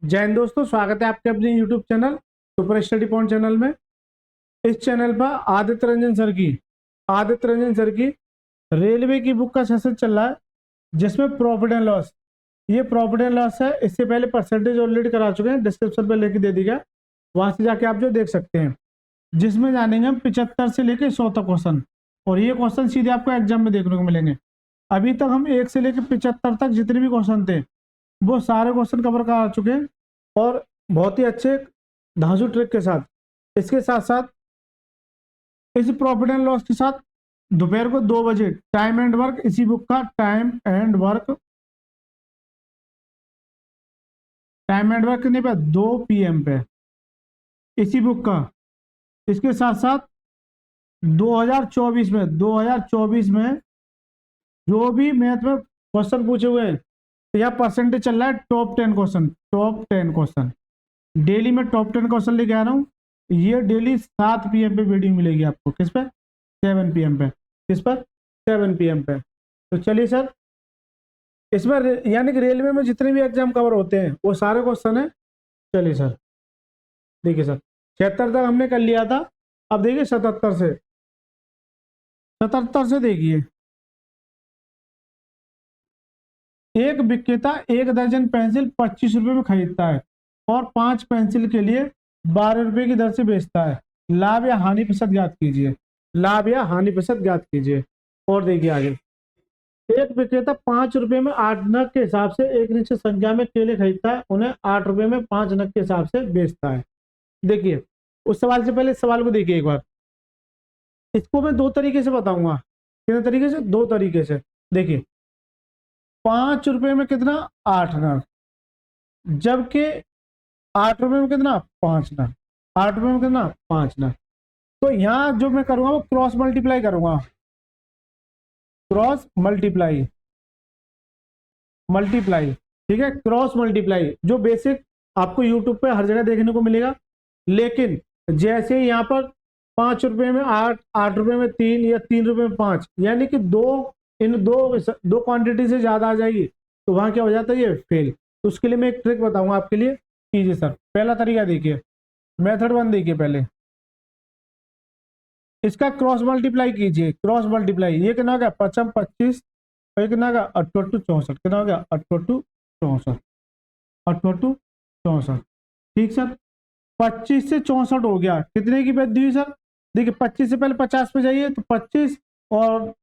जय हिंद दोस्तों, स्वागत है आपके अपने YouTube channel super study point channel में। इस चैनल पर आदित्य रंजन सर की रेलवे की बुक का सेशन चल रहा है, जिसमें प्रॉफिट एंड लॉस, ये प्रॉफिट एंड लॉस है। इससे पहले परसेंटेज ऑलरेडी करा चुके हैं, डिस्क्रिप्शन पर लिंक दे दी गया, वहां से जाके आप जो देख सकते हैं, जिसमें जानेंगे हम 75 से लेके 100 तक क्वेश्चन। और ये क्वेश्चन सीधे आपको एग्जाम में देखने को मिलेंगे। अभी तक हम 1 से लेकर 75 तक जितने भी क्वेश्चन थे, वो सारे क्वेश्चन कवर करा चुके हैं, और बहुत ही अच्छे धांसू ट्रिक के साथ। इसके साथ साथ इस प्रॉफिट एंड लॉस के साथ दोपहर को 2 बजे टाइम एंड वर्क, इसी बुक का टाइम एंड वर्क नहीं पे 2 PM पे इसी बुक का। इसके साथ साथ 2024 में जो भी मैथ में क्वेश्चन पूछे हुए हैं, तो यह परसेंटेज चल रहा है टॉप 10 क्वेश्चन डेली में टॉप 10 क्वेश्चन लेके आ रहा हूँ। ये डेली 7 PM पे वीडियो मिलेगी आपको। किस पे? 7 PM पे। किस पर? 7 PM पे। तो चलिए सर, इसमें यानी कि रेलवे में जितने भी एग्जाम कवर होते हैं वो सारे क्वेश्चन है। चलिए सर, देखिए सर, 76 तक हमने कर लिया था। अब देखिए 77 से देखिए, एक विक्रेता 1 दर्जन पेंसिल 25 रुपए में खरीदता है और 5 पेंसिल के लिए 12 रुपए की दर से बेचता है। लाभ या हानि प्रतिशत ज्ञात कीजिए। लाभ या हानि प्रतिशत ज्ञात कीजिए। और देखिए आगे, एक विक्रेता 5 रुपए में 8 नग के हिसाब से एक निश्चित संख्या में केले खरीदता है, उन्हें 8 रुपए में 5 नग के हिसाब से बेचता है। देखिए, उस सवाल से पहले इस सवाल को देखिए एक बार। इसको मैं 2 तरीके से बताऊंगा। कितने तरीके से? 2 तरीके से। देखिए, 5 रुपए में कितना? 8 नग, जबकि 8 रुपए में कितना? 5 नग। 8 रुपए में कितना? 5 नग। तो यहाँ जो मैं करूंगा वो क्रॉस मल्टीप्लाई करूंगा। क्रॉस मल्टीप्लाई, ठीक है, क्रॉस मल्टीप्लाई जो बेसिक आपको यूट्यूब पे हर जगह देखने को मिलेगा। लेकिन जैसे यहाँ पर 5 रुपए में 8, 8 रुपए में 3 या 3 रुपए में 5, यानी कि इन दो क्वांटिटी से ज्यादा आ जाएगी, तो वहां क्या हो जाता है? ये फेल। तो उसके लिए मैं एक ट्रिक बताऊंगा आपके लिए। कीजिए सर, पहला तरीका देखिए, मेथड 1 देखिए। पहले इसका क्रॉस मल्टीप्लाई कीजिए। क्रॉस मल्टीप्लाई, ये कितना हो गया? 55 25, और ये कितना हो गया? 88 64। कितना हो गया? 88 64। 88 64। ठीक सर, 25 से 64 हो गया। कितने की वृद्धि हुई सर? देखिए, 25 से पहले 50 पे जाइए, तो 25 और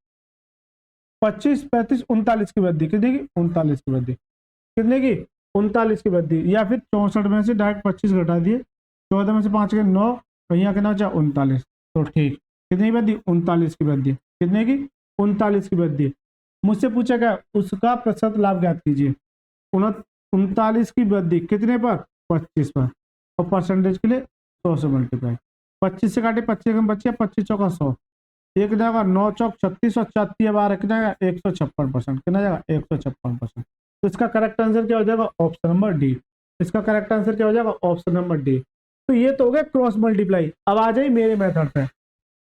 25 35 39 की वृद्धि। कितने की? 39 की वृद्धि। कितने की? 39 की वृद्धि। या फिर 64 में से डायरेक्ट 25 घटा दिए, 14 में से 5 के 9, और यहाँ कितना बचा? 39। तो ठीक, कितनी वृद्धि? 39 की वृद्धि। कितने की? 39 की वृद्धि। मुझसे पूछा गया उसका प्रतिशत लाभ ज्ञात कीजिए। 39 की वृद्धि कितने पर? 25 पर। और परसेंटेज के लिए 100 से मल्टीप्लाई। 25 से काटे 25 कम बचिए, 25 चौका 100, एक जाएगा 9 चौक 36 और 34 बार कितना जाएगा? 156%। कितना जाएगा? 156%। तो इसका करेक्ट आंसर क्या हो जाएगा? Option number D. इसका करेक्ट आंसर क्या हो जाएगा? Option number D. तो ये तो हो गया क्रॉस मल्टीप्लाई। अब आ जाइए मेरे मेथड पे।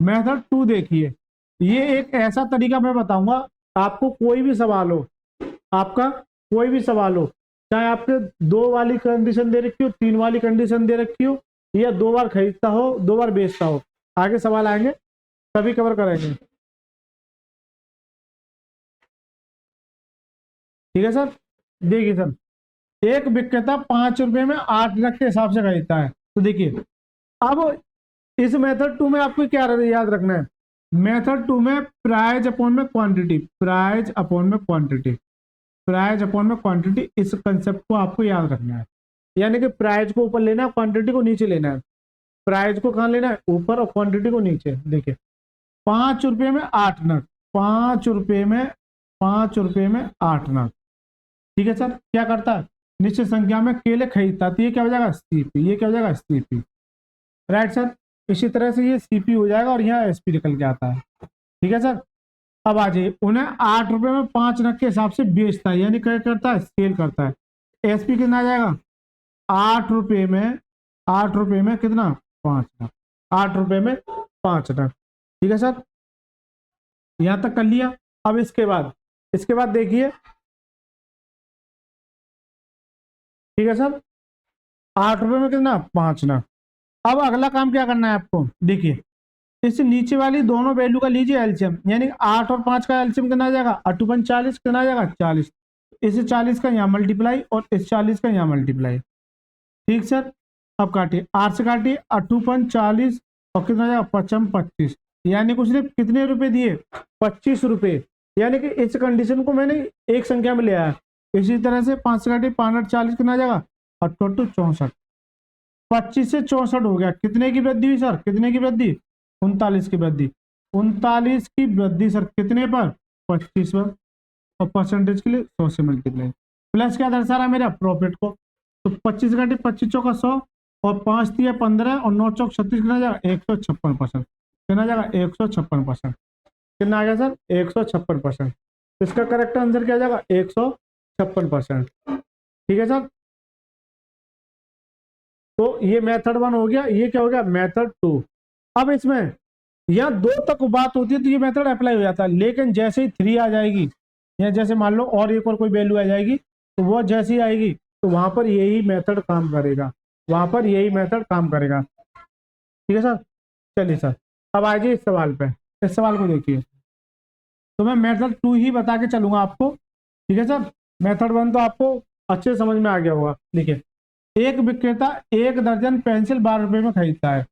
मेथड 2 देखिए, ये एक ऐसा तरीका मैं बताऊंगा, आपको कोई भी सवाल हो, आपका कोई भी सवाल हो, चाहे आपके 2 वाली कंडीशन दे रखी हो, 3 वाली कंडीशन दे रखी हो, या 2 बार खरीदता हो 2 बार बेचता हो, आगे सवाल आएंगे सभी कवर करेंगे। ठीक है सर, देखिए सर, एक विक्रेता 5 रुपए में 8 नग के हिसाब से खरीदता है। तो देखिए, अब इस मेथड 2 में आपको क्या याद रखना है? मेथड 2 में प्राइज अपॉन में क्वांटिटी, प्राइज अपॉन में क्वांटिटी, इस कंसेप्ट को आपको याद रखना है। यानी कि प्राइज को ऊपर लेना है, क्वांटिटी को नीचे लेना है। प्राइज को कहां लेना है? ऊपर, और क्वांटिटी को नीचे। देखिए, 5 रुपए में 8 नग, 5 रुपए में 8 नग। ठीक है सर, क्या करता है? निश्चित संख्या में केले खरीदता है, तो ये क्या हो जाएगा? सीपी। ये क्या हो जाएगा? सीपी। राइट सर, इसी तरह से ये सीपी हो जाएगा, और यहाँ एसपी निकल के आता है। ठीक है सर, अब आ जाइए, उन्हें 8 रुपए में 5 नग के हिसाब से बेचता है, यानी क्या करता है? सेल करता है। एसपी कितना आ जाएगा? 8 रुपए में, 8 रुपए में कितना? 5 नग। 8 रुपए में 5 नग। ठीक है सर, यहां तक कर लिया। अब इसके बाद देखिए, ठीक है सर, 8 रुपए में कितना, 5 नग। अब अगला काम क्या करना है आपको, देखिए इस नीचे वाली दोनों वैल्यू का लीजिए एलसीएम, यानी 8 और 5 का एलसीएम कितना आ जाएगा, 8×5 = 40, कितना आ जाएगा 40। इस 40 का यहाँ मल्टीप्लाई और इस 40 का यहाँ मल्टीप्लाई। ठीक सर, अब काटिए, 8 से काटिए, 8×5 = 40 और कितना आ जाएगा 5×5 = 25, यानी कुछ नहीं कितने रुपए दिए, 25 रुपए। यानी कि इस कंडीशन को मैंने एक संख्या में ले आया। इसी तरह से 5 से काटिए, 5×8 = 40, कितना आ जाएगा 8×8 = 64। 25 से 64 हो गया, कितने की वृद्धि हुई सर, कितने की वृद्धि, 39 की वृद्धि। 39 की वृद्धि सर कितने पर, 25 पर, और परसेंटेज के लिए 100 से मल्टीप्लाई। प्लस क्या दर्शा रहा है मेरा, प्रॉफिट को। तो 25 घटे 25 चौका 100 और 5 दिया 15 और 9 चौक 36, कितना जाएगा 156%, कितना जाएगा 156%। कितना आ गया सर, 156%। इसका करेक्ट आंसर क्या जाएगा, 156%। ठीक है सर, तो ये मेथड 1 हो गया, ये क्या हो गया मेथड 2। अब इसमें यहाँ 2 तक बात होती है तो ये मेथड अप्लाई हो जाता है, लेकिन जैसे ही 3 आ जाएगी या जैसे मान लो और एक और कोई वैल्यू आ जाएगी तो वो जैसी आएगी तो वहां पर यही मेथड काम करेगा, वहां पर यही मेथड काम करेगा। ठीक है सर, चलिए सर अब आ जाइए इस सवाल पे। इस सवाल को देखिए, तो मैं मेथड 2 ही बता के चलूंगा आपको। ठीक है सर, मेथड 1 तो आपको अच्छे से समझ में आ गया होगा। देखिए, एक विक्रेता 1 दर्जन पेंसिल 12 रुपए में खरीदता है,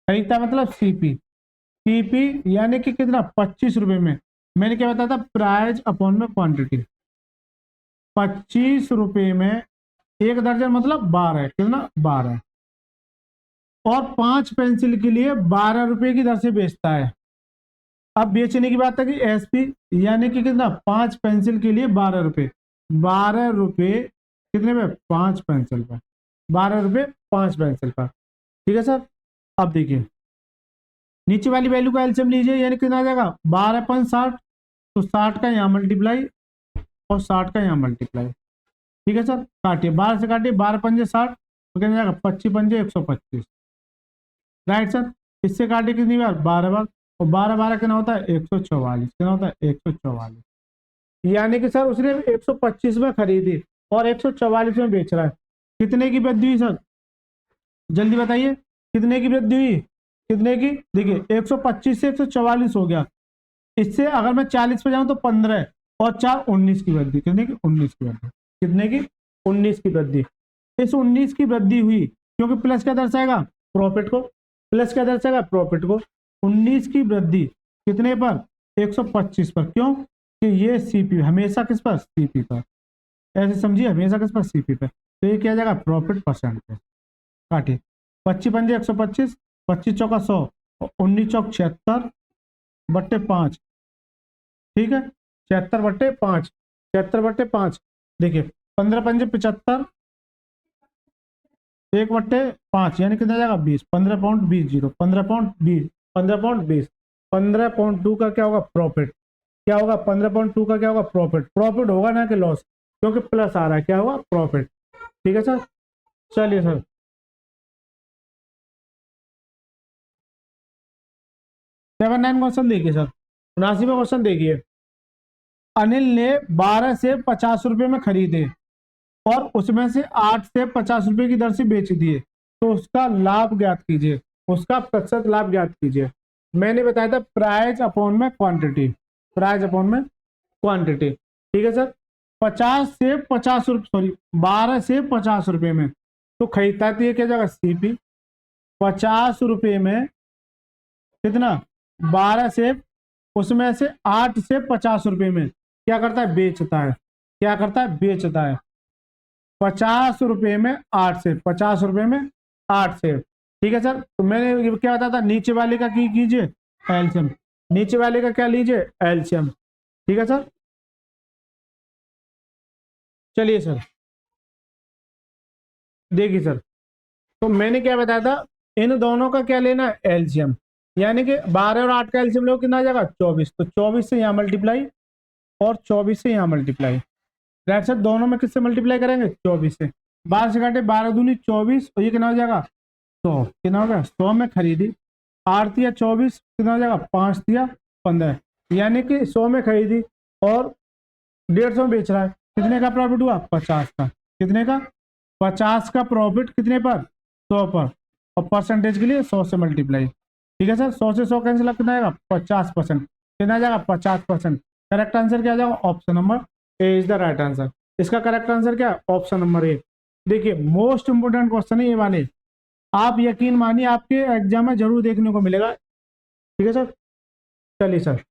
खरीदता है मतलब सीपी। सीपी यानी कि कितना, 25 रुपए में। मैंने क्या बताया था, प्राइस अपॉन में क्वांटिटी। 25 रुपए में 1 दर्जन मतलब 12, कितना 12, और 5 पेंसिल के लिए 12 रुपए की दर से बेचता है। अब बेचने की बात है कि एसपी यानी कि कितना, 5 पेंसिल के लिए 12 रुपए, 12 रुपए कितने में, 5 पेंसिल पर, 12 रुपए 5 पेंसिल पर। ठीक है सर, अब देखिए नीचे वाली वैल्यू का एलसीएम लीजिए, यानी कितना आ जाएगा 12×60, तो 60 का यहाँ मल्टीप्लाई और 60 का यहाँ मल्टीप्लाई। ठीक है सर, काटिए, 12 से काटिए, 12×5 = 60, तो कितना जाएगा 25×5 = 125। राइट सर, इससे काटिए कितनी बार, 12 बार, और 12×12 कितना होता है 144, कितना होता है 144। यानी कि सर उसने 125 में खरीदी और 144 में बेच रहा है। कितने की वृद्धि हुई सर, जल्दी बताइए, कितने की वृद्धि हुई, कितने की, देखिए 125 से 144 हो गया। इससे अगर मैं 40 पे जाऊं तो 15 और 4 19 की वृद्धि, कितने की 19 की वृद्धि, कितने की 19 की वृद्धि। इस 19 की वृद्धि हुई क्योंकि प्लस क्या दर्शाएगा, प्रॉफिट को, प्लस क्या दर्शाएगा, प्रॉफिट को। 19 की वृद्धि कितने पर, 125 पर, क्यों कि ये सीपी हमेशा किस पर, सीपी पर, ऐसे समझिए हमेशा किस पर, सीपी पर। तो ये क्या जाएगा प्रॉफिट परसेंट पे। काटिए, 25×5 = 125, 25 चौका 100 और 19 चौक 76/5। ठीक है, 76/5, 76/5। देखिए 15×5 = 75, 1/5 यानी कितना जाएगा 20, 15 £20, 15 £20, 15 £20, 15.2 का क्या होगा प्रॉफिट, क्या होगा 15.2 का क्या होगा प्रॉफिट, प्रॉफिट होगा ना कि लॉस, क्योंकि प्लस आ रहा है, क्या होगा प्रॉफिट। ठीक है सर, चलिए सर 79 क्वेश्चन देखिए सर, 79वां क्वेश्चन देखिए। अनिल ने 12 से 50 रुपए में खरीदे और उसमें से 8 से 50 रुपए की दर से बेच दिए, तो उसका लाभ ज्ञात कीजिए, उसका प्रतिशत लाभ ज्ञात कीजिए। मैंने बताया था प्राइस अपॉन में क्वांटिटी, प्राइस अपॉन में क्वांटिटी। ठीक है सर, 50 से 50 रुपए, सॉरी 12 से 50 रुपए में तो खरीदता है, तो ये क्या जाएगा सीपी। 50 रुपए में कितना, 12 से, उसमें से 8 से 50 रुपए में क्या करता है, बेचता है, क्या करता है बेचता है। 50 रुपए में 8 से, 50 रुपए में 8 से। ठीक है सर, तो मैंने ये क्या बताया था, नीचे वाले का की कीजिए एलसीएम, नीचे वाले का क्या लीजिए एलसीएम। ठीक है सर, चलिए सर देखिए सर, तो मैंने क्या बताया था, इन दोनों का क्या लेना है एलसीएम, यानी कि 12 और 8 का एलसीएम लो, कितना आ जाएगा 24, तो 24 से यहाँ मल्टीप्लाई और 24 से यहाँ मल्टीप्लाई। राइट सर, दोनों में किससे मल्टीप्लाई करेंगे 24 से, 12 से काटे 12 दूनी 24 और ये कितना हो जाएगा 100, कितना हो गया 100 में खरीदी, 8 या 24 कितना हो जाएगा 5 या 15, यानी कि 100 में खरीदी और 150 में बेच रहा है, कितने का प्रॉफिट हुआ 50 का, कितने का 50 का प्रॉफिट कितने पर, 100 पर, और परसेंटेज के लिए 100 से मल्टीप्लाई। ठीक है सर, 100 से 100 कैंसिल, कितना आएगा 50%, कितना आ जाएगा 50%। करेक्ट आंसर क्या आ जाएगा, option number A is the right answer. इसका करेक्ट आंसर क्या है, ऑप्शन नंबर ए। देखिए मोस्ट इंपोर्टेंट क्वेश्चन है ये वाले, आप यकीन मानिए आपके एग्जाम में जरूर देखने को मिलेगा। ठीक है सर, चलिए सर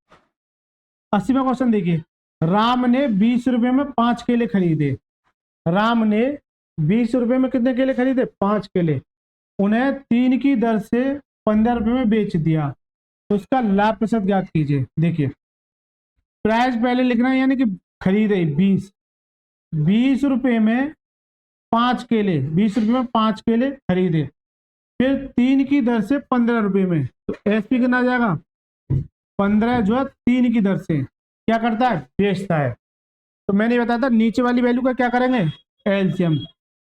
80वां क्वेश्चन देखिए। राम ने 20 रुपए में 5 केले खरीदे। राम ने 20 रुपए में कितने केले खरीदे, 5 केले। उन्हें 3 की दर से 15 रुपए में बेच दिया, तो उसका लाभ प्रतिशत ज्ञात कीजिए। देखिए प्राइस पहले लिखना है, यानी कि खरीदे 20 रुपए में 5 केले, 20 रुपए में 5 केले खरीदे, फिर 3 की दर से 15 रुपए में, तो एसपी कितना आ जाएगा 15, जो है 3 की दर से क्या करता है, बेचता है। तो मैंने बताया था नीचे वाली वैल्यू का क्या करेंगे, एलसीएम।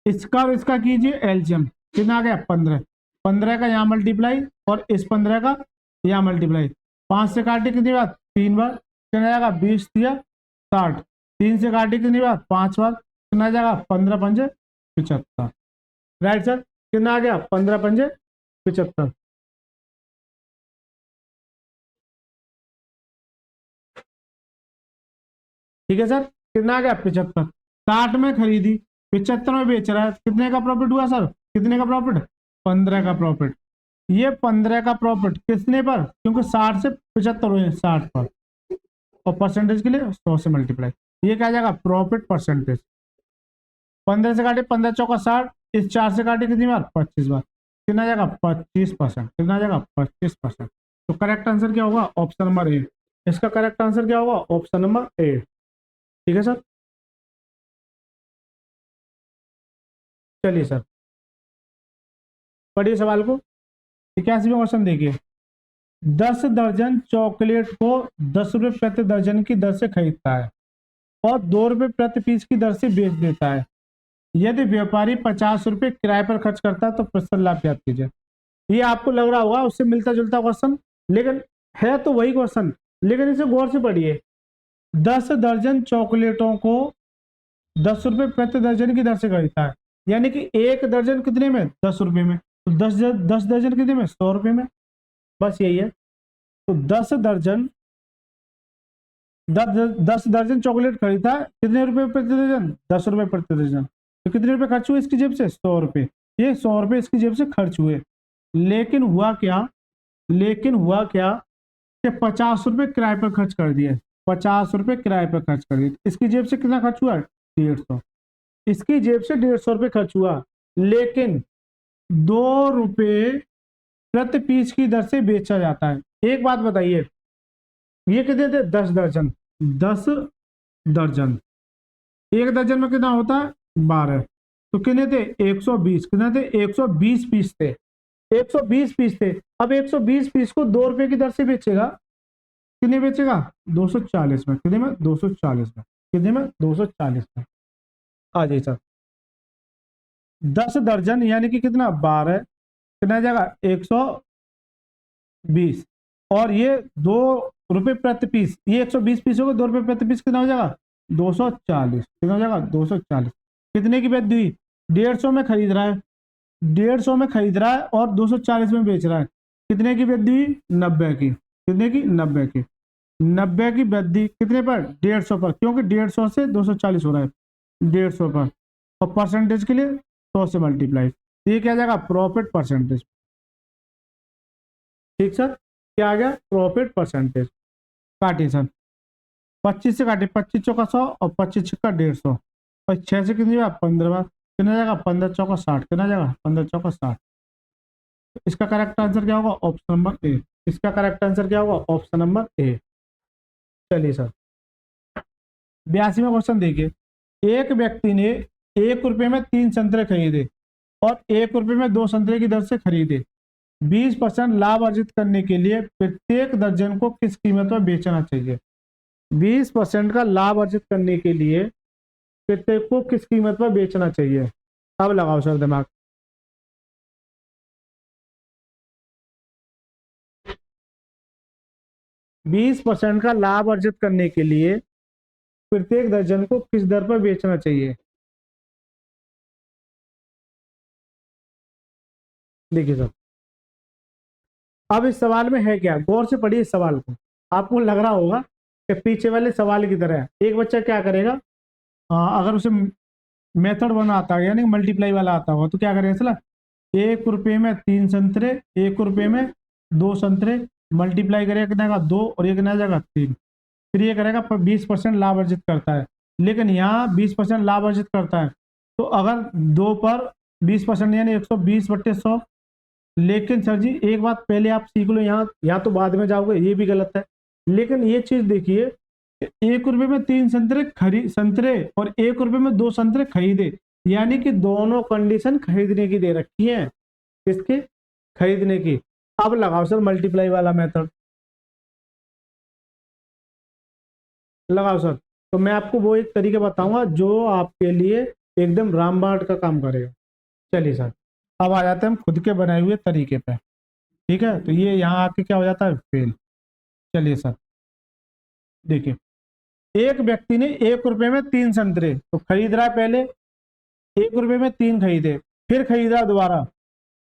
इसका और इसका कीजिए एलसीएम, कितना आ गया 15, 15 का यहाँ मल्टीप्लाई और इस 15 का यहाँ मल्टीप्लाई। 5 से काटे कितनी बार, 3 बार, कितना जाएगा 20 दिया 60, 3 से काटे कितनी बार 5 बार, कितना जाएगा 15 पंजे 75। राइट सर, कितना आ गया 15 पंजे 75। ठीक है सर, कितना आ गया 75। 60 में खरीदी, 75 में बेच रहा है, कितने का प्रॉफिट हुआ सर, कितने का प्रॉफिट, 15 का प्रॉफिट। ये 15 का प्रॉफिट किसने पर, क्योंकि 60 से 75 हुए, 60 पर, और परसेंटेज के लिए 100 से मल्टीप्लाई। ये क्या जाएगा प्रॉफिट परसेंटेज। 15 से काटे 15 चौका 60, इस 4 से काटे कितनी बार 25 बार, कितना जाएगा 25%, कितना जाएगा 25%। तो करेक्ट आंसर क्या होगा, ऑप्शन नंबर ए। इसका करेक्ट आंसर क्या होगा, ऑप्शन नंबर ए। ठीक है सर, चलिए सर पढ़िए सवाल को। 81वां क्वेश्चन देखिए। 10 दर्जन चॉकलेट को 10 रुपए प्रति दर्जन की दर से खरीदता है और 2 रुपए प्रति पीस की दर से बेच देता है। यदि व्यापारी 50 रुपए किराए पर खर्च करता है तो प्रतिशत लाभ ज्ञात कीजिए। ये आपको लग रहा होगा उससे मिलता जुलता क्वेश्चन, लेकिन है तो वही क्वेश्चन, लेकिन इसे गौर से पढ़िए। 10 दर्जन चॉकलेटों को 10 रुपए प्रति दर्जन की दर से खरीदता है, यानी कि 1 दर्जन कितने में, 10 रुपए में, तो 10 दर्जन कितने में, 100 रुपए में। बस यही है। तो 10 दर्जन 10 दर्जन चॉकलेट खरीदा, कितने रुपए प्रति दर्जन, 10 रुपए प्रति दर्जन। तो कितने रुपए खर्च हुए इसकी जेब से, 100 रुपए। ये 100 रुपए इसकी जेब से खर्च हुए, लेकिन हुआ क्या, कि 50 रुपए किराए पर खर्च कर दिए, 50 रुपए किराए पर खर्च कर दिए। इसकी जेब से कितना खर्च हुआ, 150, इसकी जेब से 150 रुपए खर्च हुआ, लेकिन 2 रुपए प्रति पीस की दर से बेचा जाता है। एक बात बताइए, ये कितने थे, 10 दर्जन, 10 दर्जन, 1 दर्जन में कितना होता है 12, तो कितने थे 120, कितने थे 120 पीस थे, 120 पीस थे। अब 120 पीस को 2 रुपए की दर से बेचेगा, कितने बेचेगा 240 में, कितने में 240 में, कितने में 240 में। आ जाइए सर, 10 दर्जन यानी कि कितना 12, कितना जाएगा 120, और ये 2 रुपए प्रति पीस, ये 120 पीस होगा, 2 रुपए प्रति पीस कितना हो जाएगा 240, कितना हो जाएगा 240। कितने की वृद्धि हुई, 150 में खरीद रहा है, 150 में खरीद रहा है और 240 में बेच रहा है। कितने की वृद्धि हुई, 90 की, कितने की 90 की, 90 की वृद्धि कितने पर, 150 पर, क्योंकि 150 से 240 हो रहा है, 150 पर, और परसेंटेज के लिए 100 से मल्टीप्लाई। ये क्या जाएगा प्रॉफिट परसेंटेज। ठीक सर, क्या आ गया प्रॉफिट परसेंटेज। काटिए सर, 25 से काटे, 25 चौका 100 और 25 छक्का 150, और 6 से कितनी बार 15 बार, कितना जाएगा 15 चौका 60, कितना जाएगा 15 चौका 60। इसका करेक्ट आंसर क्या होगा, ऑप्शन नंबर ए। इसका करेक्ट आंसर क्या होगा, ऑप्शन नंबर ए। चलिए सर 82वां क्वेश्चन देखिए। एक व्यक्ति ने 1 रुपए में 3 संतरे खरीदे और 1 रुपए में 2 संतरे की दर से खरीदे। 20% लाभ अर्जित करने के लिए प्रत्येक दर्जन को किस कीमत पर बेचना चाहिए। 20% का लाभ अर्जित करने के लिए प्रत्येक को किस कीमत पर बेचना चाहिए। अब लगाओ सर दिमाग। 20% का लाभ अर्जित करने के लिए प्रत्येक दर्जन को किस दर पर बेचना चाहिए। देखिए सर, अब इस सवाल में है क्या, गौर से पढ़िए इस सवाल को। आपको लग रहा होगा कि पीछे वाले सवाल की तरह है। एक बच्चा क्या करेगा, अगर उसे मेथड बना आता है यानी मल्टीप्लाई वाला आता होगा तो क्या करेगा, चला 1 रुपये में 3 संतरे, 1 रुपये में 2 संतरे, मल्टीप्लाई करेगा कितना का 2 और ये कितना जाएगा 3। फिर ये करेगा 20% लाभ अर्जित करता है, लेकिन यहाँ 20% लाभ अर्जित करता है तो अगर 2 पर 20% यानी 120/100। लेकिन सर जी एक बात पहले आप सीख लो, यहाँ तो बाद में जाओगे, ये भी गलत है। लेकिन ये चीज देखिए, 1 रुपये में 3 संतरे और 1 रुपये में 2 संतरे खरीदे, यानी कि दोनों कंडीशन खरीदने की दे रखी है, किसके, खरीदने की। अब लगाओ सर मल्टीप्लाई वाला मेथड, लगाओ सर। तो मैं आपको वो एक तरीका बताऊंगा जो आपके लिए एकदम रामबाण का काम करेगा। चलिए सर, अब आ जाते हैं हम खुद के बनाए हुए तरीके पे। ठीक है, तो ये यहाँ आके क्या हो जाता है, फेल। चलिए सर, देखिए एक व्यक्ति ने 1 रुपये में 3 संतरे तो खरीद रहा है, पहले 1 रुपये में 3 खरीदे, फिर खरीदा दोबारा,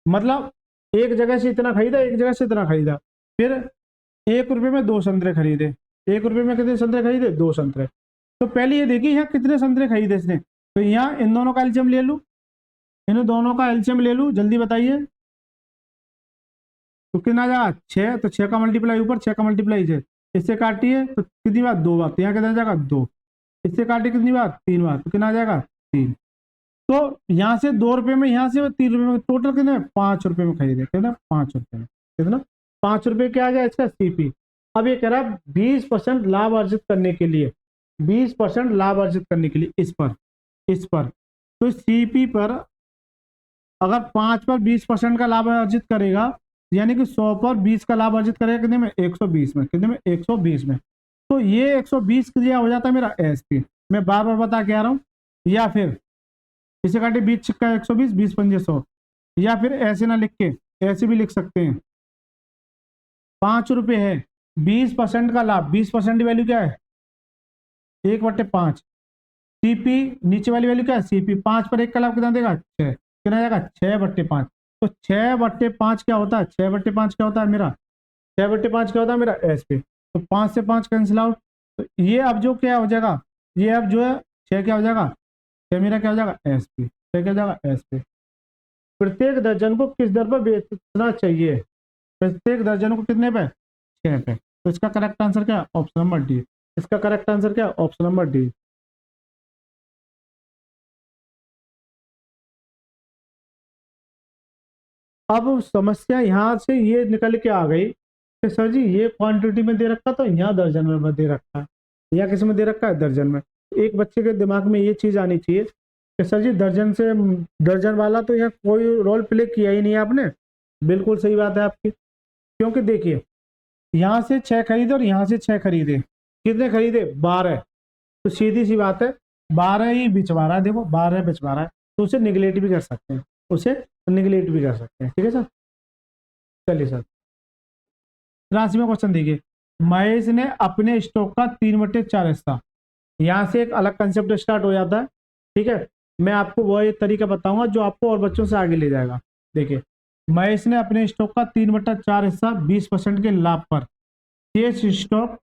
मतलब एक जगह से इतना खरीदा, एक जगह से इतना खरीदा, फिर 1 रुपये में 2 संतरे खरीदे, 1 रुपये में कितने संतरे खरीदे, 2 संतरे। तो पहले ये देखिए यहाँ कितने संतरे खरीदे इसने, तो यहाँ इन दोनों का एलसीएम ले लूं, इन दोनों का एलसीएम ले लूं, जल्दी बताइए। तो कितना आ जाएगा 6, तो 6 का मल्टीप्लाई ऊपर, 6 का मल्टीप्लाई 6, इससे काटिए तो कितनी बार, 2 बार, तो यहाँ कितना जाएगा 2, इससे काटिए कितनी बार, 3 बार, तो कितना आ जाएगा 3। तो यहाँ से 2 रुपये में, यहाँ से 3 रुपये में, टोटल कितने, 5 रुपये में खरीदे, कितना 5 रुपये में, कितना 5 रुपये क्या आ जाए इसका सीपी। अब ये कह रहा है 20% लाभ अर्जित करने के लिए, 20% लाभ अर्जित करने के लिए इस पर तो सीपी पर अगर 5 पर 20% का लाभ अर्जित करेगा, यानी कि 100 पर 20 का लाभ अर्जित करेगा कितने में, 120 में, कितने में, 120 में। तो ये 120 क्रिया हो जाता है मेरा एसपी। मैं बार बार बता के आ रहा हूँ, या फिर इसे काटे 20 छिक्का 120, 20 पंजे 100, या फिर ऐसे ना लिख के ऐसे भी लिख सकते हैं। 5 रुपये है, 20% का लाभ, 20% की वैल्यू क्या है, 1/5। सीपी नीचे वाली वैल्यू क्या है, सीपी 5 पर 1 का लाभ कितना देगा, 6, कितना जाएगा 6/5। तो 6/5 क्या होता है, 6/5 क्या होता है मेरा, 6/5 क्या होता है मेरा एस पे। तो 5 से 5 कैंसिल आउट, तो ये अब जो क्या हो जाएगा, ये अब जो है 6 क्या हो जाएगा, 6 मेरा क्या हो जाएगा एस पे, 6 क्या हो जाएगा एस पे। प्रत्येक दर्जन को किस दर पर बेचना चाहिए, प्रत्येक दर्जन को कितने पे, 6 पे। तो इसका करेक्ट आंसर क्या है, ऑप्शन नंबर डी। इसका करेक्ट आंसर क्या है, ऑप्शन नंबर डी। अब समस्या यहाँ से ये निकल के आ गई कि सर जी ये क्वांटिटी में दे रखा, तो यहाँ दर्जन में दे रखा है, या किस में दे रखा है, दर्जन में। एक बच्चे के दिमाग में ये चीज आनी चाहिए कि सर जी दर्जन से, दर्जन वाला तो यहाँ कोई रोल प्ले किया ही नहीं है आपने। बिल्कुल सही बात है आपकी, क्योंकि देखिए यहाँ से 6 खरीदे और यहाँ से 6 खरीदे, कितने खरीदे, 12। तो सीधी सी बात है 12 ही बिचवा रहा है, देखो 12 बिचवा रहा है, तो उसे निगलेक्ट भी कर सकते हैं, उसे निगलेक्ट भी कर सकते हैं। ठीक है सर, चलिए सर, राशि में क्वेश्चन देखिए। महेश ने अपने स्टॉक का 3/4 हिस्सा, यहाँ से एक अलग कंसेप्ट स्टार्ट हो जाता है। ठीक है, मैं आपको वो एक तरीका बताऊंगा जो आपको और बच्चों से आगे ले जाएगा। देखिए महेश ने अपने स्टॉक का 3/4 हिस्सा 20% के लाभ पर, शेष स्टॉक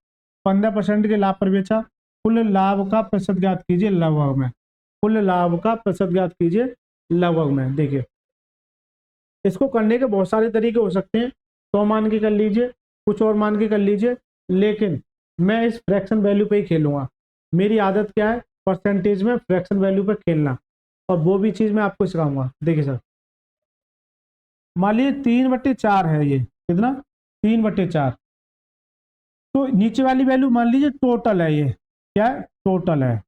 15% के लाभ पर बेचा। कुल लाभ का प्रतिशत ज्ञात कीजिए लगभग में, कुल लाभ का प्रतिशत ज्ञात कीजिए लगभग में। देखिए इसको करने के बहुत सारे तरीके हो सकते हैं, 100 मान के कर लीजिए, कुछ और मान के कर लीजिए, लेकिन मैं इस फ्रैक्शन वैल्यू पे ही खेलूंगा। मेरी आदत क्या है, परसेंटेज में फ्रैक्शन वैल्यू पे खेलना, और वो भी चीज मैं आपको सिखाऊंगा। देखिए सर, मान लीजिए 3/4 है, ये कितना, 3/4। तो नीचे वाली वैल्यू मान लीजिए टोटल है, ये क्या है, टोटल है।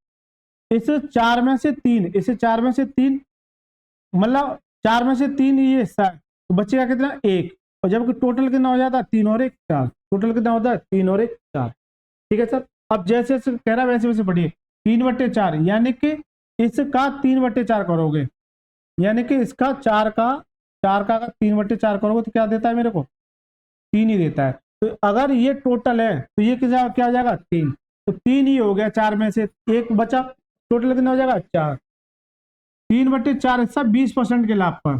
इस 4 में से 3, इसे 4 में से 3, मतलब 4 में से 3 ये हिस्सा है, तो बचेगा कितना, 1। और जबकि टोटल कितना हो जाता है, 3 और 1 4, टोटल कितना होता है, 3 और 1 4। ठीक है सर, अब जैसे जैसे कह रहा है वैसे वैसे पढ़िए। 3/4 यानी कि इसका 3/4 करोगे, यानी कि इसका 4 का अगर 3/4 करोगे तो क्या देता है मेरे को, 3 ही देता है। तो अगर ये टोटल है तो ये क्या हो जाएगा, 3। तो 3 ही हो गया, 4 में से 1 बचा, टोटल कितना हो जाएगा 4। 3/4 हिस्सा 20% के लाभ पर,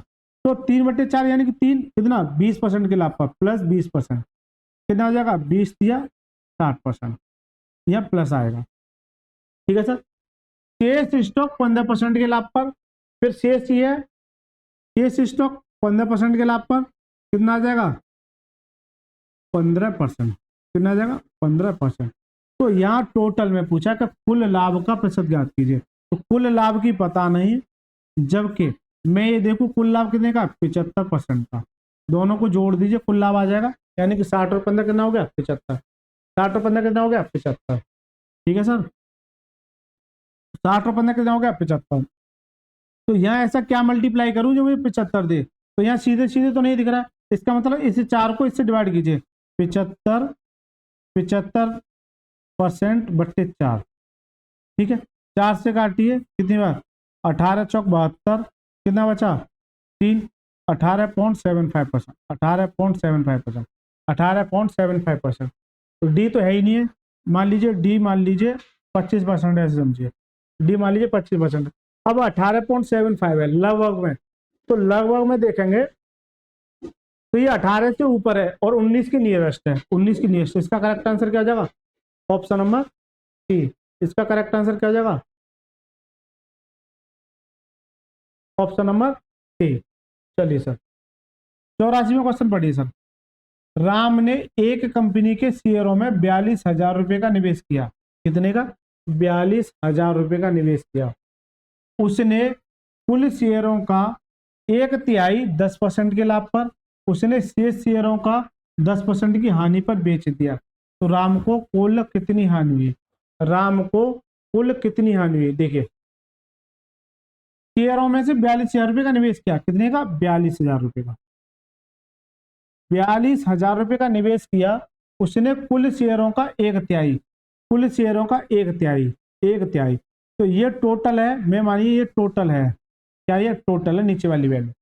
तो 3/4 यानी कि 3 कितना 20% के लाभ पर प्लस 20%, कितना हो जाएगा 20 दिया 60%, यह प्लस आएगा। ठीक है सर। शेष स्टॉक 15% के लाभ पर, फिर शेष ये है, शेष स्टॉक 15% के लाभ पर कितना आ जाएगा 15%, कितना आ जाएगा 15%। तो यहाँ टोटल में पूछा कि कुल लाभ का प्रतिशत ज्ञात कीजिए, तो कुल लाभ की पता नहीं, जबकि मैं ये देखूं कुल लाभ कितने का 75% का, दोनों को जोड़ दीजिए कुल लाभ आ जाएगा, यानी कि 60 और 15 कितना हो गया 75, 60 और 15 कितना हो गया 75। ठीक है सर, 60 और 15 कितना हो गया 75। तो यहाँ ऐसा क्या मल्टीप्लाई करूं जो मुझे 75 दे, तो यहाँ सीधे सीधे तो नहीं दिख रहा है, इसका मतलब इस 4 को इससे डिवाइड कीजिए, 75%/4, ठीक है, 4 से काटिए कितनी बार 18 चौक 72, कितना बचा 3, 18.75%, 18.75%, 18.75%। तो डी तो है ही नहीं है, मान लीजिए डी मान लीजिए 25% ऐसे समझिए, डी मान लीजिए 25%। अब 18.75 है लगभग में, तो लगभग में देखेंगे तो ये 18 से ऊपर है और 19 के नियरेस्ट है, 19 के नियरेस्ट। इसका करेक्ट आंसर क्या हो जाएगा ऑप्शन नंबर सी, इसका करेक्ट आंसर क्या हो जाएगा ऑप्शन नंबर सी। चलिए सर 84वां क्वेश्चन पढ़िए सर। राम ने एक कंपनी के शेयरों में 42,000 रुपए का निवेश किया, कितने का 42,000 रुपए का निवेश किया। उसने कुल शेयरों का 1/3 10% के लाभ पर, उसने शेष शेयरों का 10% की हानि पर बेच दिया, तो राम को कुल कितनी हानि हुई, राम को कुल कितनी हानि हुई। देखिए शेयरों में से 42,000 रुपए का निवेश किया, कितने का 42,000 रुपए का, 42,000 रुपए का निवेश किया, उसने कुल शेयरों का 1/3, कुल शेयरों का 1/3, 1/3, तो ये टोटल है, मैं मानिए ये टोटल है, क्या ये टोटल है नीचे वाली वैल्यू।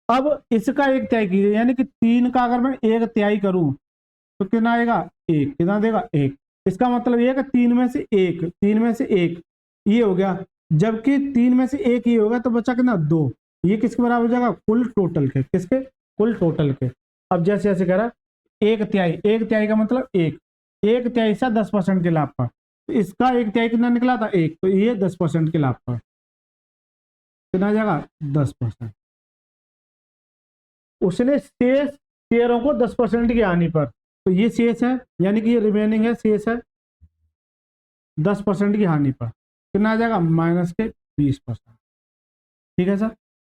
अब इसका 1/3 कीजिए, यानी कि 3 का अगर मैं 1/3 करूं तो कितना आएगा 1, कितना देगा 1, इसका मतलब ये है कि 3 में से 1, 3 में से 1 ये हो गया, जबकि 3 में से 1 ये होगा तो बचा कितना 2, ये किसके बराबर हो जाएगा कुल टोटल के, किसके कुल टोटल के। अब जैसे जैसे कह रहा है 1/3, 1/3 का मतलब 1/3 सा 10% के लाभ पर, तो इसका 1/3 कितना निकला था 1, तो ये 10% के लाभ पर कितना आ जाएगा 10%। उसने शेष शेयरों को 10% की हानि पर, तो ये शेष है यानी कि ये रिमेनिंग है, शेष है 10% की हानि पर, कितना आ जाएगा माइनस के 20%। ठीक है सर।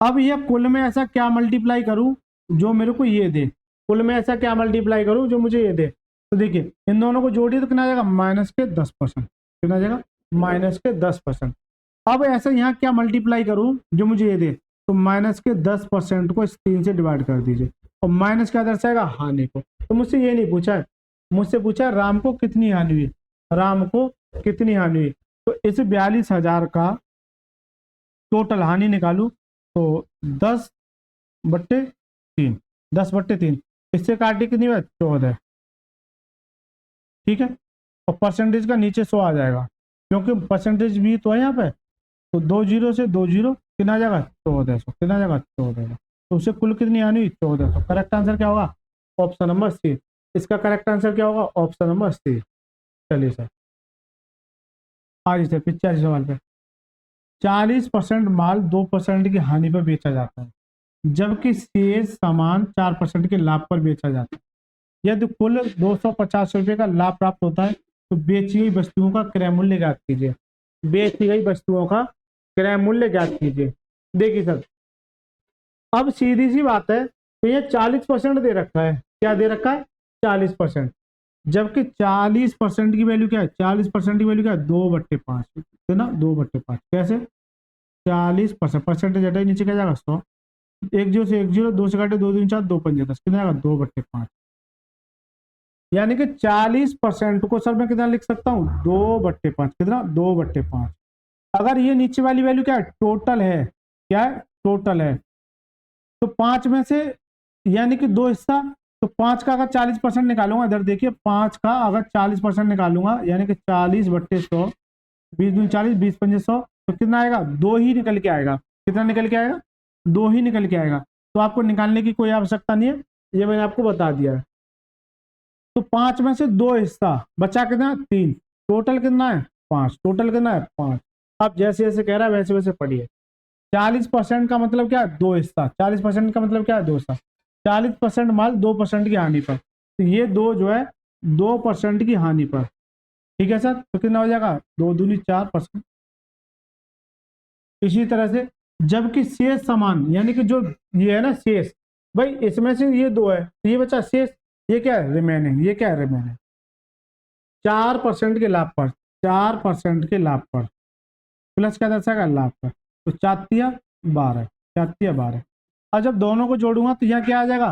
अब ये कुल में ऐसा क्या मल्टीप्लाई करूं जो मेरे को ये दे, कुल में ऐसा क्या मल्टीप्लाई करूं जो मुझे ये दे, तो देखिए इन दोनों को जोड़िए तो कितना आ जाएगा माइनस के 10%, कितना आ जाएगा माइनस के 10%। अब ऐसा यहाँ क्या मल्टीप्लाई करूं जो मुझे ये दे, तो माइनस के 10% को इस 3 से डिवाइड कर दीजिए, और माइनस क्या दर्शाएगा हानि को। तो मुझसे ये नहीं पूछा है, मुझसे पूछा है राम को कितनी हानि हुई, राम को कितनी हानि हुई। तो इस 42,000 का टोटल हानि निकालू तो 10/3, 10/3, इससे काटी कितनी बार 14, ठीक है, और परसेंटेज का नीचे 100 आ जाएगा, क्योंकि परसेंटेज भी तो है यहाँ पे, तो 2 0 से 2 0 कितना आ जाएगा 1400, कितना आ जाएगा 1400, तो उससे कुल कितनी आनी हुई 1400। करेक्ट आंसर क्या होगा ऑप्शन नंबर सी, इसका करेक्ट आंसर क्या होगा ऑप्शन नंबर सी। चलिए सर आज से 85 सवाल पे, 40% माल 2% की हानि पर बेचा जाता है, जबकि शेष सामान 4% के लाभ पर बेचा जाता है। यदि कुल 250 रुपये का लाभ प्राप्त होता है तो बेची गई वस्तुओं का क्रय मूल्य ज्ञात कीजिए, बेची गई वस्तुओं का क्रय मूल्य ज्ञात कीजिए। देखिए सर अब सीधी सी बात है, तो ये 40% दे रखा है, क्या दे रखा है 40%, जबकि 40% की वैल्यू क्या है, 40% की वैल्यू क्या है 2/5, है ना 2/5, कैसे 40%, परसेंटेज हटाई नीचे क्या जाएगा 100, 1 0 से 1 0, 2 से काटे 2 3 4 2 5 10, कितना आएगा 2/5, यानी कि 40% को सर मैं कितना लिख सकता हूँ 2/5, कितना 2/5। अगर ये नीचे वाली वैल्यू क्या है टोटल है, क्या है टोटल है, तो 5 में से यानी कि 2 हिस्सा, तो 5 का अगर 40% निकालूंगा, इधर देखिए 5 का अगर 40% निकालूंगा यानी कि 40/100, 20 दूनी 40, 20 पंजे 100, तो कितना आएगा 2 ही निकल के आएगा, कितना निकल के आएगा 2 ही निकल के आएगा। तो आपको निकालने की कोई आवश्यकता नहीं है, ये मैंने आपको बता दिया है। तो 5 में से 2 हिस्सा बचा कितना 3, टोटल कितना है 5, टोटल कितना है 5। अब जैसे जैसे कह रहा है वैसे वैसे पढ़िए। 40% का मतलब क्या है 2 हिस्सा, 40% का मतलब क्या है 2 हिस्सा। 40% माल 2% की हानि पर, तो ये 2 जो है 2% की हानि पर, ठीक है सर। तो कितना हो जाएगा 2 दूनी 4%। इसी तरह से जबकि शेष समान, यानी कि जो ये है ना शेष, भाई इसमें से ये 2 है तो ये बचा शेष, ये क्या है रिमेनिंग, ये क्या है रिमेनिंग। 4% के लाभ पर, 4% के लाभ पर प्लस क्या दर्शाएगा लाभ पर, तो 4×12, 4×12। और जब दोनों को जोड़ूंगा तो यहाँ क्या आ जाएगा,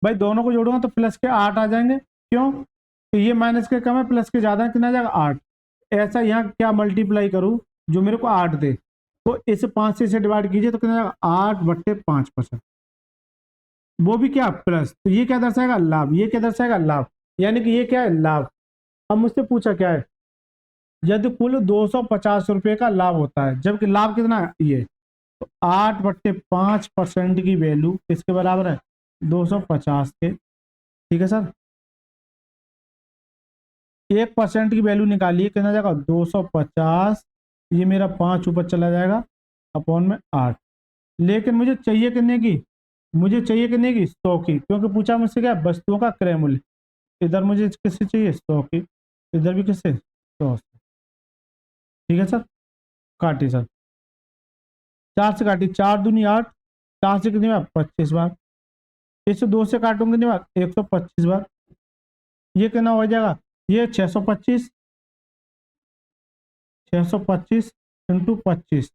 भाई दोनों को जोड़ूंगा तो प्लस के 8 आ जाएंगे, क्यों, तो ये माइनस के कम है प्लस के ज्यादा है, कितना आ जाएगा 8। ऐसा यहाँ क्या मल्टीप्लाई करूं जो मेरे को 8 दे, तो इस 5 से डिवाइड कीजिए तो कितना आएगा 8/5%, वो भी क्या प्लस, तो ये क्या दर्शाएगा लाभ, ये क्या दर्शाएगा लाभ, यानी कि ये क्या है लाभ। अब मुझसे पूछा क्या है, यदि कुल 250 रुपए का लाभ होता है, जबकि लाभ कितना है ये, तो 8/5% की वैल्यू किसके बराबर है 250 के, ठीक है सर। 1% की वैल्यू निकालिए, कितना जाएगा 250, ये मेरा 5 ऊपर चला जाएगा अपॉन में 8। लेकिन मुझे चाहिए कितने की, मुझे चाहिए कितने की 100 की, क्योंकि पूछा मुझसे क्या वस्तुओं का क्रय मूल्य। इधर मुझे किससे चाहिए 100 की, इधर भी किससे 100 से, ठीक है सर। काटी सर, 4 से काटी, 4 दूनी 8, 4 से कितनी बार 25 बार, इसे 2 से काटूंगी कितनी बार 125 बार, ये कितना हो जाएगा, ये 625, 625 इंटू 25,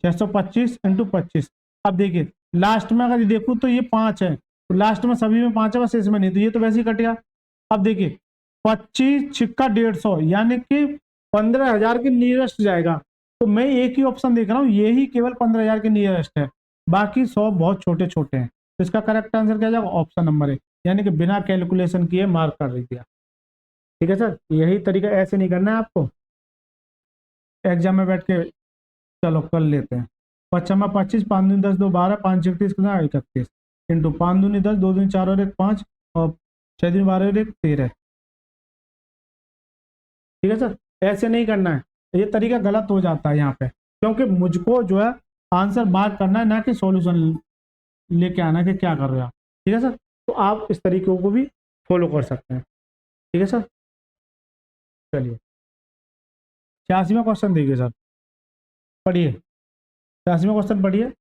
625 इंटू 25। अब देखिए लास्ट में अगर देखूं तो ये 5 है, तो लास्ट में सभी में 5 है बस इसमें नहीं, तो ये तो वैसे ही कट गया। अब देखिए 25 छिक्का 150, यानी कि 15,000 के नियरेस्ट जाएगा, तो मैं एक ही ऑप्शन देख रहा हूँ, ये ही केवल 15,000 के नियरेस्ट है, बाकी 100 बहुत छोटे छोटे हैं। तो इसका करेक्ट आंसर क्या जाएगा ऑप्शन नंबर है, यानी कि बिना कैलकुलेशन किए मार्क कर दिया, ठीक है सर। यही तरीका, ऐसे नहीं करना है आपको, एग्जाम में बैठ के चलो कर लेते हैं। 5×25, 5 दूनी 10, 2 12, 5 31 कितना 31 इंटू 5 दूनी 10, 2 दूनी 4 और 1 5, और 6 दूनी 12 और 1 13, ठीक है सर। ऐसे नहीं करना है, ये तरीका गलत हो जाता है यहाँ पे, क्योंकि मुझको जो है आंसर मार्क करना है, ना कि सॉल्यूशन लेके आना कि क्या कर रहे हो आप, ठीक है सर। तो आप इस तरीकों को भी फॉलो कर सकते हैं, ठीक है सर। चलिए 86वां क्वेश्चन देखिए सर, पढ़िए 86वां क्वेश्चन पढ़िए।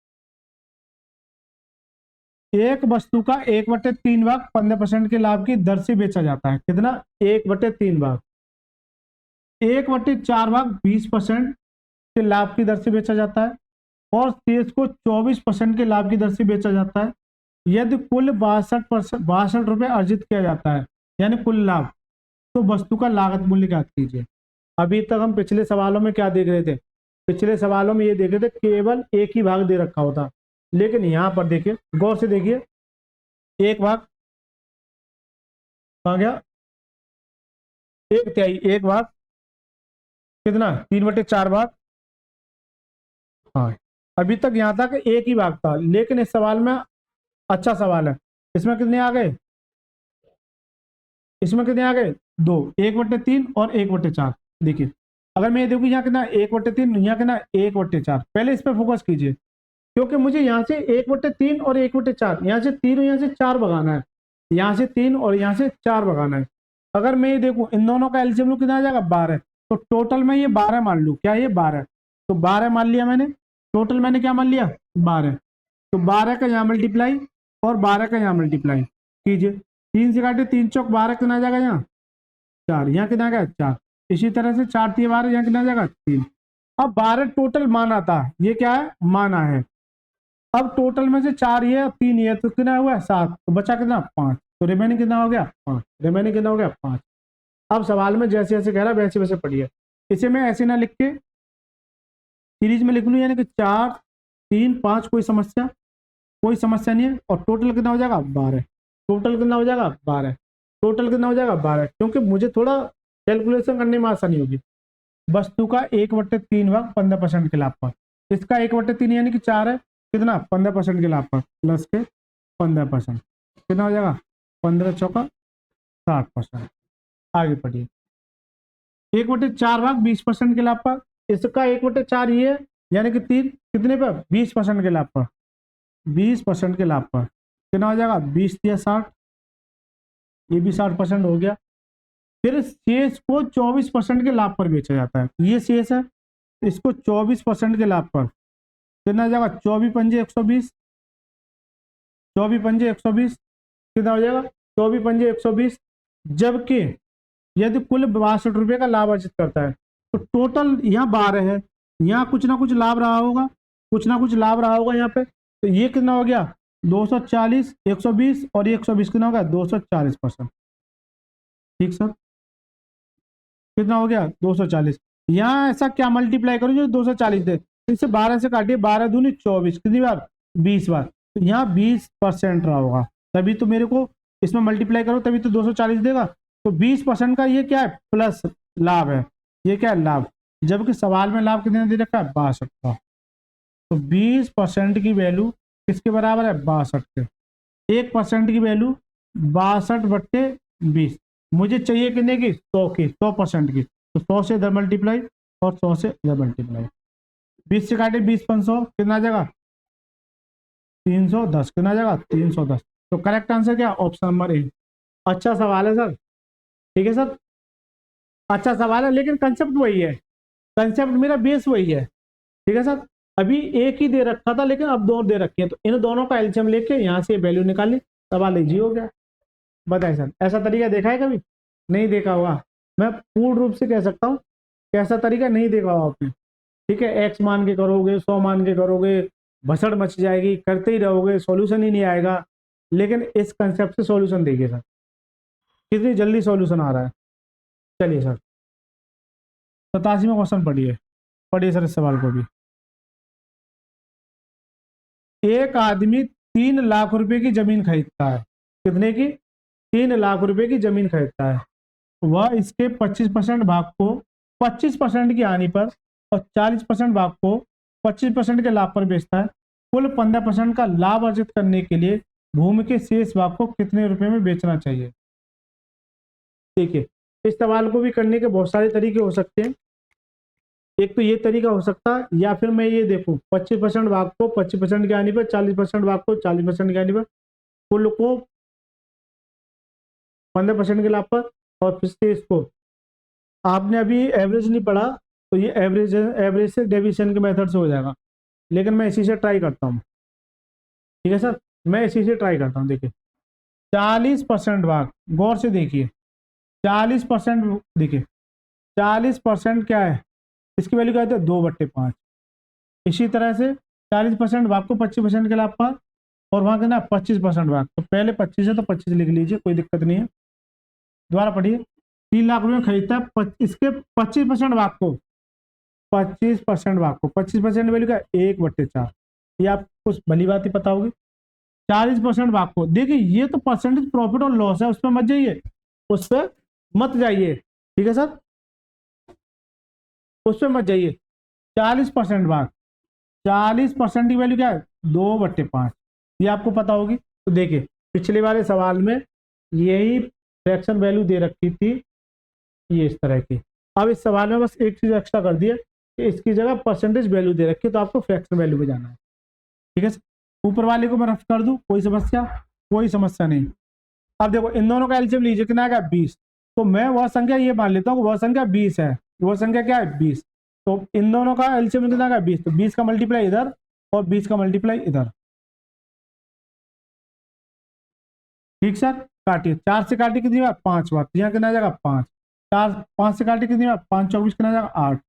एक वस्तु का 1/3 भाग 15% के लाभ की दर से बेचा जाता है, कितना 1/3 भाग, 1/4 भाग 20% के लाभ की दर से बेचा जाता है, और शेष को 24% के लाभ की दर से बेचा जाता है। यदि कुल 62 रुपए अर्जित किया जाता है, यानी कुल लाभ, तो वस्तु का लागत मूल्य ज्ञात कीजिए। अभी तक हम पिछले सवालों में क्या देख रहे थे, पिछले सवालों में ये देख रहे थे केवल एक ही भाग दे रखा होता, लेकिन यहाँ पर देखिए गौर से देखिए, एक भाग कहाँ गया, 1/3, एक भाग कितना 3/4 भाग, हाँ। अभी तक यहाँ तक एक ही भाग था, लेकिन इस सवाल में अच्छा सवाल है, इसमें कितने आ गए, इसमें कितने आ गए 2, 1/3 और 1/4। देखिए अगर मैं ये देखूँ यहाँ कितना 1/3, यहाँ कितना 1/4, पहले इस पर फोकस कीजिए, क्योंकि मुझे यहाँ से 1/3 और 1/4, यहाँ से 3 और यहाँ से 4 भगाना है, यहाँ से 3 और यहाँ से 4 भगाना है। अगर मैं ये देखूँ इन दोनों का एलसीएम लूँ कितना आ जाएगा 12, तो टोटल में ये 12 मान लूँ, क्या ये 12, तो 12 मान लिया मैंने, टोटल मैंने क्या मान लिया 12, तो 12 का यहाँ मल्टीप्लाई और 12 का यहाँ मल्टीप्लाई कीजिए, 3 से काटे 3 चौक 12, कितना आ जाएगा यहाँ 4, यहाँ कितना आ गया 4, इसी तरह से 4×3 = 12, यहाँ कितना आ जाएगा 3। अब 12 टोटल माना था, ये क्या है माना है, अब टोटल में से 4 ये 3 ये, तो कितना हुआ 7, तो बचा कितना 5, तो रिमेनिंग कितना हो गया 5, रिमेनिंग कितना हो गया 5। अब सवाल में जैसे जैसे कह रहा है वैसे वैसे पढ़िए, इसे मैं ऐसे ना लिख के सीरीज में लिख लूँ, यानी कि 4 3 5, कोई समस्या नहीं है, और टोटल कितना हो जाएगा 12, टोटल कितना हो जाएगा 12, टोटल कितना हो जाएगा 12, क्योंकि मुझे थोड़ा कैलकुलेशन करने में आसानी होगी। वस्तु का 1/3 भाग 15% के लाभ पर, इसका 1/3 यानी कि 4 है, कितना 15% के लाभ पर, प्लस के 15%। कितना हो जाएगा? 15 चौका 60%। आगे पढ़िए। 1/4 भाग 20% के लाभ पर, इसका 1/4 ये है, यानी कि 3 कितने पर? 20% के लाभ पर। 20% के लाभ पर कितना हो जाएगा? 20 या 60, ये भी 60% हो गया। फिर शेष को 24% के लाभ पर बेचा जाता है। ये शेष है, इसको 24% के लाभ पर कितना हो जाएगा? 24 पंजे 120, 24 पंजे 120 कितना हो जाएगा? 24 पंजे 120। जबकि यदि कुल 62 रुपये का लाभ अर्जित करता है तो टोटल यहाँ 12 है, यहाँ कुछ ना कुछ लाभ रहा होगा, कुछ ना कुछ लाभ रहा होगा यहाँ पे। तो ये कितना हो गया? 240, 120 और 120 कितना हो गया? 240%। ठीक सर, कितना हो गया? 240। यहाँ ऐसा क्या मल्टीप्लाई करो जो 240 दे? इससे 12 से काटिए, 12 दूनी 24, कितनी बार? 20 बार। तो यहाँ 20% रहा होगा, तभी तो मेरे को इसमें मल्टीप्लाई करो तभी तो 240 देगा। तो 20% का ये क्या है? प्लस लाभ है। ये क्या है? लाभ। जबकि सवाल में लाभ कितने दे रखा है? 62 का। तो 20% की वैल्यू किसके बराबर है? 62 के। 1% की वैल्यू 62/20। मुझे चाहिए कितने की? 100 की, 100% की। तो 100 से इधर मल्टीप्लाई और 100 से इधर मल्टीप्लाई। 20 से काटे 20 500 कितना आ जाएगा? 310। कितना आ जाएगा? 310। तो करेक्ट आंसर क्या? Option number A. अच्छा सवाल है सर, ठीक है सर, अच्छा सवाल है, लेकिन कंसेप्ट वही है, कंसेप्ट मेरा बेस वही है। ठीक है सर, अभी एक ही दे रखा था लेकिन अब दो दे रखी है, तो इन दोनों का एलसीएम लेके यहाँ से वैल्यू निकाली, सवाल इजी हो गया। बताइए सर, ऐसा तरीका देखा है कभी? नहीं देखा होगा। मैं पूर्ण रूप से कह सकता हूँ कि ऐसा तरीका नहीं देखा होगा आपने। ठीक है, एक्स मान के करोगे, 100 मान के करोगे, भसड़ मच जाएगी, करते ही रहोगे, सॉल्यूशन ही नहीं आएगा। लेकिन इस कंसेप्ट से सॉल्यूशन देखिए सर, कितनी जल्दी सॉल्यूशन आ रहा है। चलिए सर, 87वां क्वेश्चन पढ़िए, पढ़िए सर इस सवाल को भी। एक आदमी 3 लाख रुपए की जमीन खरीदता है। कितने की? 3 लाख रुपए की जमीन खरीदता है। वह इसके 25% भाग को 25% की हानि पर और 40% भाग को 25% के लाभ पर बेचता है। कुल 15% का लाभ अर्जित करने के लिए भूमि के शेष भाग को कितने रुपए में बेचना चाहिए? देखिए, इस सवाल को भी करने के बहुत सारे तरीके हो सकते हैं। एक तो ये तरीका हो सकता है, या फिर मैं ये देखूं 25% भाग को 25% की हानि पर, 40% भाग को 40% की हानि पर, कुल को 15% के लाभ पर, और फिर से इसको आपने अभी एवरेज नहीं पढ़ा तो ये एवरेज से डेविएशन के मेथड से हो जाएगा, लेकिन मैं इसी से ट्राई करता हूँ। ठीक है सर, मैं इसी से ट्राई करता हूँ। देखिए 40% भाग, गौर से देखिए 40%, देखिए 40% क्या है? इसकी वैल्यू क्या होती है? 2/5। इसी तरह से 40% भाग को 25% के लाभ पर, और वहां कितना? 25% भाग। तो पहले 25 है तो 25 लिख लीजिए, कोई दिक्कत नहीं है। दोबारा पढ़िए, 3 लाख रुपए में खरीदता है, इसके 25% भाग को 25% भाग को 25% वैल्यू का 1/4। ये आपको भली बात ही पता होगी। 40% भाग को, देखिए ये तो परसेंटेज प्रॉफिट और लॉस है, उस पर मत जाइए, उस पर मत जाइए। ठीक है सर, उस पर मत जाइए। 40% भाग, 40% की वैल्यू क्या है? 2/5। ये आपको पता होगी। तो देखिए पिछले वाले सवाल में यही फ्रैक्शन वैल्यू दे रखी थी, ये इस तरह की। अब इस सवाल में बस एक चीज एक्स्ट्रा कर दिया कि इसकी जगह परसेंटेज वैल्यू दे रखी है, तो आपको फ्रैक्शन वैल्यू पे जाना है। ठीक है सर, ऊपर वाले को मैं रफ कर दूं, कोई समस्या? कोई समस्या नहीं। अब देखो इन दोनों का एलसीएम लीजिए, कितना आएगा? 20। तो मैं वह संख्या ये मान लेता हूँ, वह संख्या 20 है, वह संख्या क्या है? 20। तो इन दोनों का एलसीएम कितना आएगा? 20। तो 20 का मल्टीप्लाई इधर और 20 का मल्टीप्लाई इधर। ठीक सर, काटिए, 4 से काटिए कितनी बार? 5 बार। यहाँ कितना आ जाएगा? 5। 4 5 से काटिए कितनी बार? 5 24 कितना आ जाएगा? 8।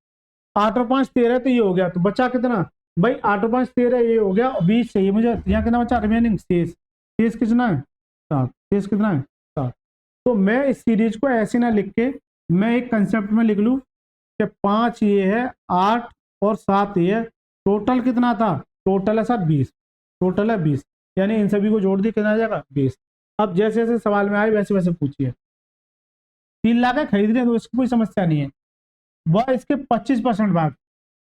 8 और 5 13, तो ये हो गया। तो बचा कितना भाई? 8 और 5 13, ये हो गया। 20 चाहिए मुझे, यहाँ कितना बचा? रिमेनिंग शेष। शेष कितना है? 7। शेष कितना है? 7। तो मैं इस सीरीज को ऐसे ना लिख के मैं एक कंसेप्ट में लिख लूँ कि 5 ये है, 8 और 7 ये है, टोटल कितना था? टोटल है सर 20। टोटल है 20, यानी इन सभी को जोड़ दिए, कितना आ जाएगा? 20। अब जैसे जैसे सवाल में आए वैसे वैसे पूछिए। 3 लाख है, खरीद रहे हैं तो इसकी कोई समस्या नहीं है। वह इसके 25% भाग,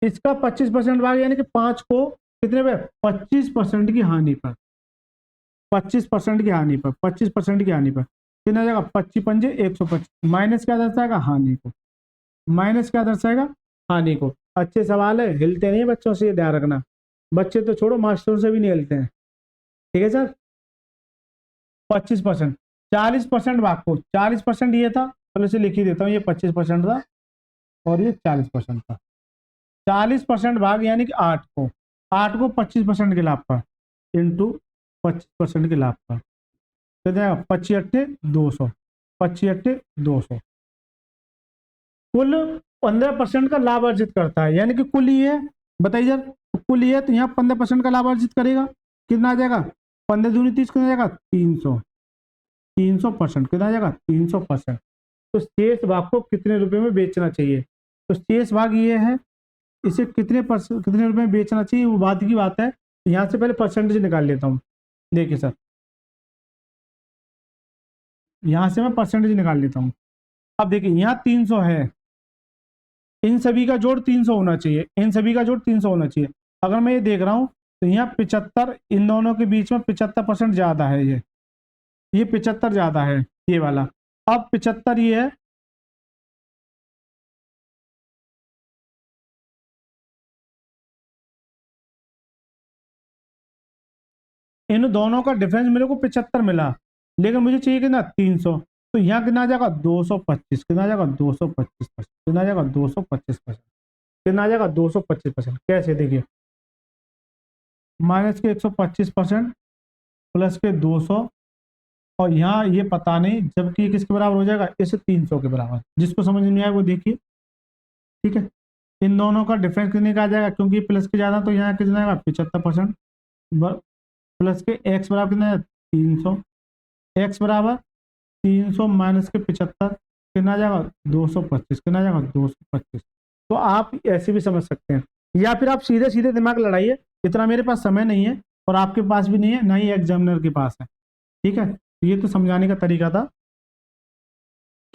इसका 25% भाग यानी कि 5 को कितने पे? 25% की हानि पर। 25% की हानि पर, 25% की हानि पर कितना आ जाएगा, 25 पंजे 125, माइनस क्या दर्शाएगा, हानि को, माइनस क्या दर्शाएगा, हानि को। अच्छे सवाल है, हिलते नहीं बच्चों से, ये ध्यान रखना, बच्चे तो छोड़ो मास्टरों से भी नहीं हिलते हैं। ठीक है सर, 25%, 40% भाग को, 40% ये था, चलो इसे लिख ही देता हूँ, ये 25% था और ये 40% था। 40% भाग यानी कि 8 को, 8 को 25% के लाभ पर इंटू 25% के लाभ पर, तो जाएगा 25 अट्ठे 200, 25 अट्ठे 200, कुल 15% का लाभ अर्जित करता है, यानी कि कुल ये है, बताइए सर, तो कुल ये है, तो यहाँ 15% का लाभ अर्जित करेगा, कितना आ जाएगा, 15 दूनी 30, कितना आ जाएगा, 300, 300%, कितना आ जाएगा, 300%। तो शेष भाग को कितने रुपए में बेचना चाहिए, तो शेष भाग ये है, इसे कितने रुपए में बेचना चाहिए, वो बात की बात है। यहाँ से पहले परसेंटेज निकाल लेता हूँ, देखिए सर, यहाँ से मैं परसेंटेज निकाल लेता हूँ। अब देखिए यहाँ 300 है, इन सभी का जोड़ 300 होना चाहिए, इन सभी का जोड़ 300 होना चाहिए। अगर मैं ये देख रहा हूँ तो यहाँ 75, इन दोनों के बीच में 75% ज्यादा है, ये 75 ज्यादा है, ये वाला। अब 75 ये है, इन दोनों का डिफरेंस मेरे को 75 मिला, लेकिन मुझे चाहिए कितना, 300, तो यहाँ कितना आ जाएगा, 225, कितना आ जाएगा, 225%, कितना आ जाएगा, 225%, कितना आ जाएगा, 225%। कैसे, देखिए, माइनस के 125% प्लस के 200, और यहाँ ये पता नहीं, जबकि ये किसके बराबर हो जाएगा, इसे 300 के बराबर, जिसको समझ नहीं आया वो देखिए। ठीक है, इन दोनों का डिफरेंस कितने का आ जाएगा, क्योंकि प्लस के ज्यादा, तो यहाँ कितना आएगा, 75%, प्लस के एक्स बराबर कितना है, 300, एक्स बराबर 300 माइनस के 75, कितना आ जाएगा, 225, कितना आ जाएगा, 225। तो आप ऐसे भी समझ सकते हैं, या फिर आप सीधे सीधे दिमाग लड़ाइए, इतना मेरे पास समय नहीं है, और आपके पास भी नहीं है, ना ही एग्जामिनर के पास है। ठीक है, ये तो समझाने का तरीका था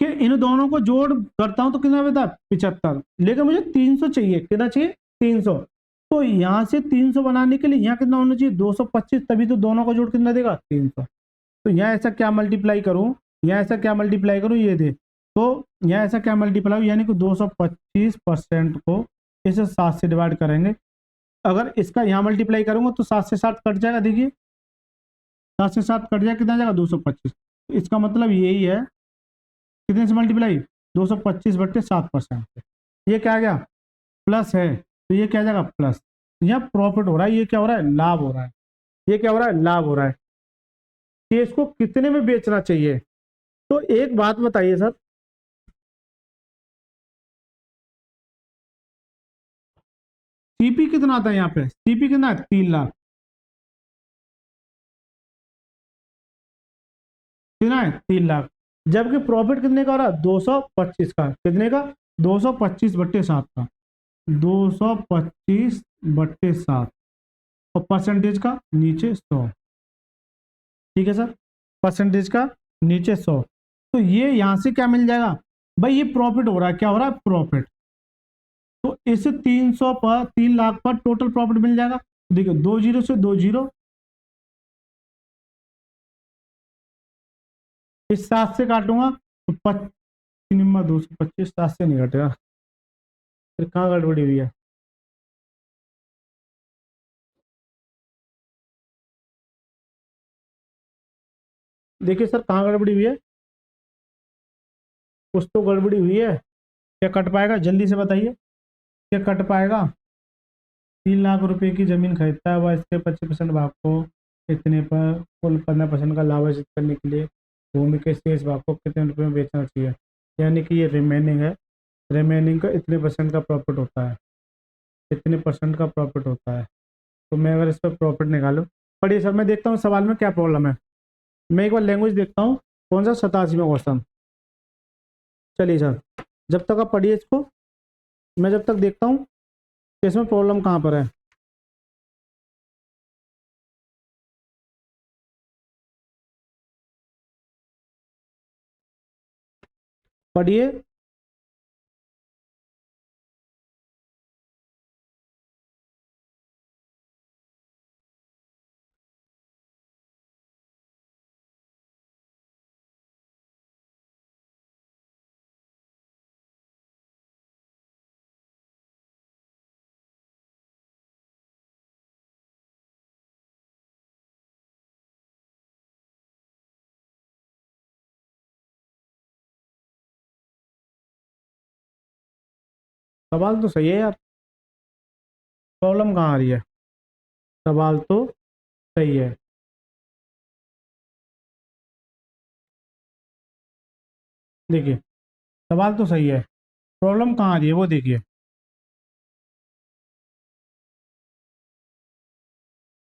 कि इन दोनों को जोड़ करता हूं तो कितना बता, 75, लेकिन मुझे 300 चाहिए, कितना चाहिए, 300। तो यहां से 300 बनाने के लिए यहाँ कितना होना चाहिए, 225, तभी तो दोनों का जोड़ कितना देगा, 300। तो यहाँ ऐसा क्या मल्टीप्लाई करूं, यहाँ ऐसा क्या मल्टीप्लाई करूं, ये दे, तो यहाँ ऐसा क्या मल्टीप्लाई, यानी कि 225% को इसे 7 से डिवाइड करेंगे। अगर इसका यहाँ मल्टीप्लाई करूंगा तो 7 से 7 कट जाएगा, देखिए 7 से 7 कट जाएगा, कितना जाएगा, 225। इसका मतलब यही है, कितने से मल्टीप्लाई, 225/7%। ये क्या आ गया, प्लस है, तो ये क्या आ जाएगा, प्लस। यहाँ प्रॉफिट हो रहा है, ये क्या हो रहा है, लाभ हो रहा है, ये क्या हो रहा है, लाभ हो रहा है। कि इसको कितने में बेचना चाहिए, तो एक बात बताइए सर, सीपी कितना आता है, यहाँ पे सीपी कितना है, 3 लाख, कितना है, 3 लाख, जबकि प्रॉफिट कितने का हो रहा है, 225 का, कितने का, 225/7 का, 225/7, और परसेंटेज का नीचे 100। ठीक है सर, परसेंटेज का नीचे 100, तो ये यहां से क्या मिल जाएगा, भाई ये प्रॉफिट हो रहा है, क्या हो रहा है, प्रॉफिट। तो इस 300 पर, 3 लाख पर टोटल प्रॉफिट मिल जाएगा। देखिए 2 जीरो से 2 जीरो, इस 7 से काटूंगा तो 225, 7 से नहीं घटेगा, फिर कहाँ गड़बड़ी हुई है, देखिए सर कहाँ गड़बड़ी हुई है, कुछ तो गड़बड़ी हुई है। क्या कट पाएगा, जल्दी से बताइए, क्या कट पाएगा, 3 लाख रुपए की जमीन खरीदता है वह, इसके 25% भाग को इतने पर कुल 15% का लाभ अर्जित करने के लिए भूमि के शेष भाग को कितने रुपए में बेचना चाहिए, यानी कि ये रिमेनिंग है, रिमेनिंग का इतने परसेंट का प्रॉफिट होता है, इतने परसेंट का प्रॉफिट होता है। तो मैं अगर इस पर प्रॉफिट निकालूं, पढ़िए सर, मैं देखता हूँ सवाल में क्या प्रॉब्लम है, मैं एक बार लैंग्वेज देखता हूँ, कौन सा 87वां क्वेश्चन। चलिए सर, जब तक आप पढ़िए इसको, मैं जब तक देखता हूँ कि इसमें प्रॉब्लम कहाँ पर है। पढ़िए, सवाल तो सही है यार, प्रॉब्लम कहाँ आ रही है, सवाल तो सही है। देखिए सवाल तो सही है, प्रॉब्लम कहाँ आ रही है वो देखिए।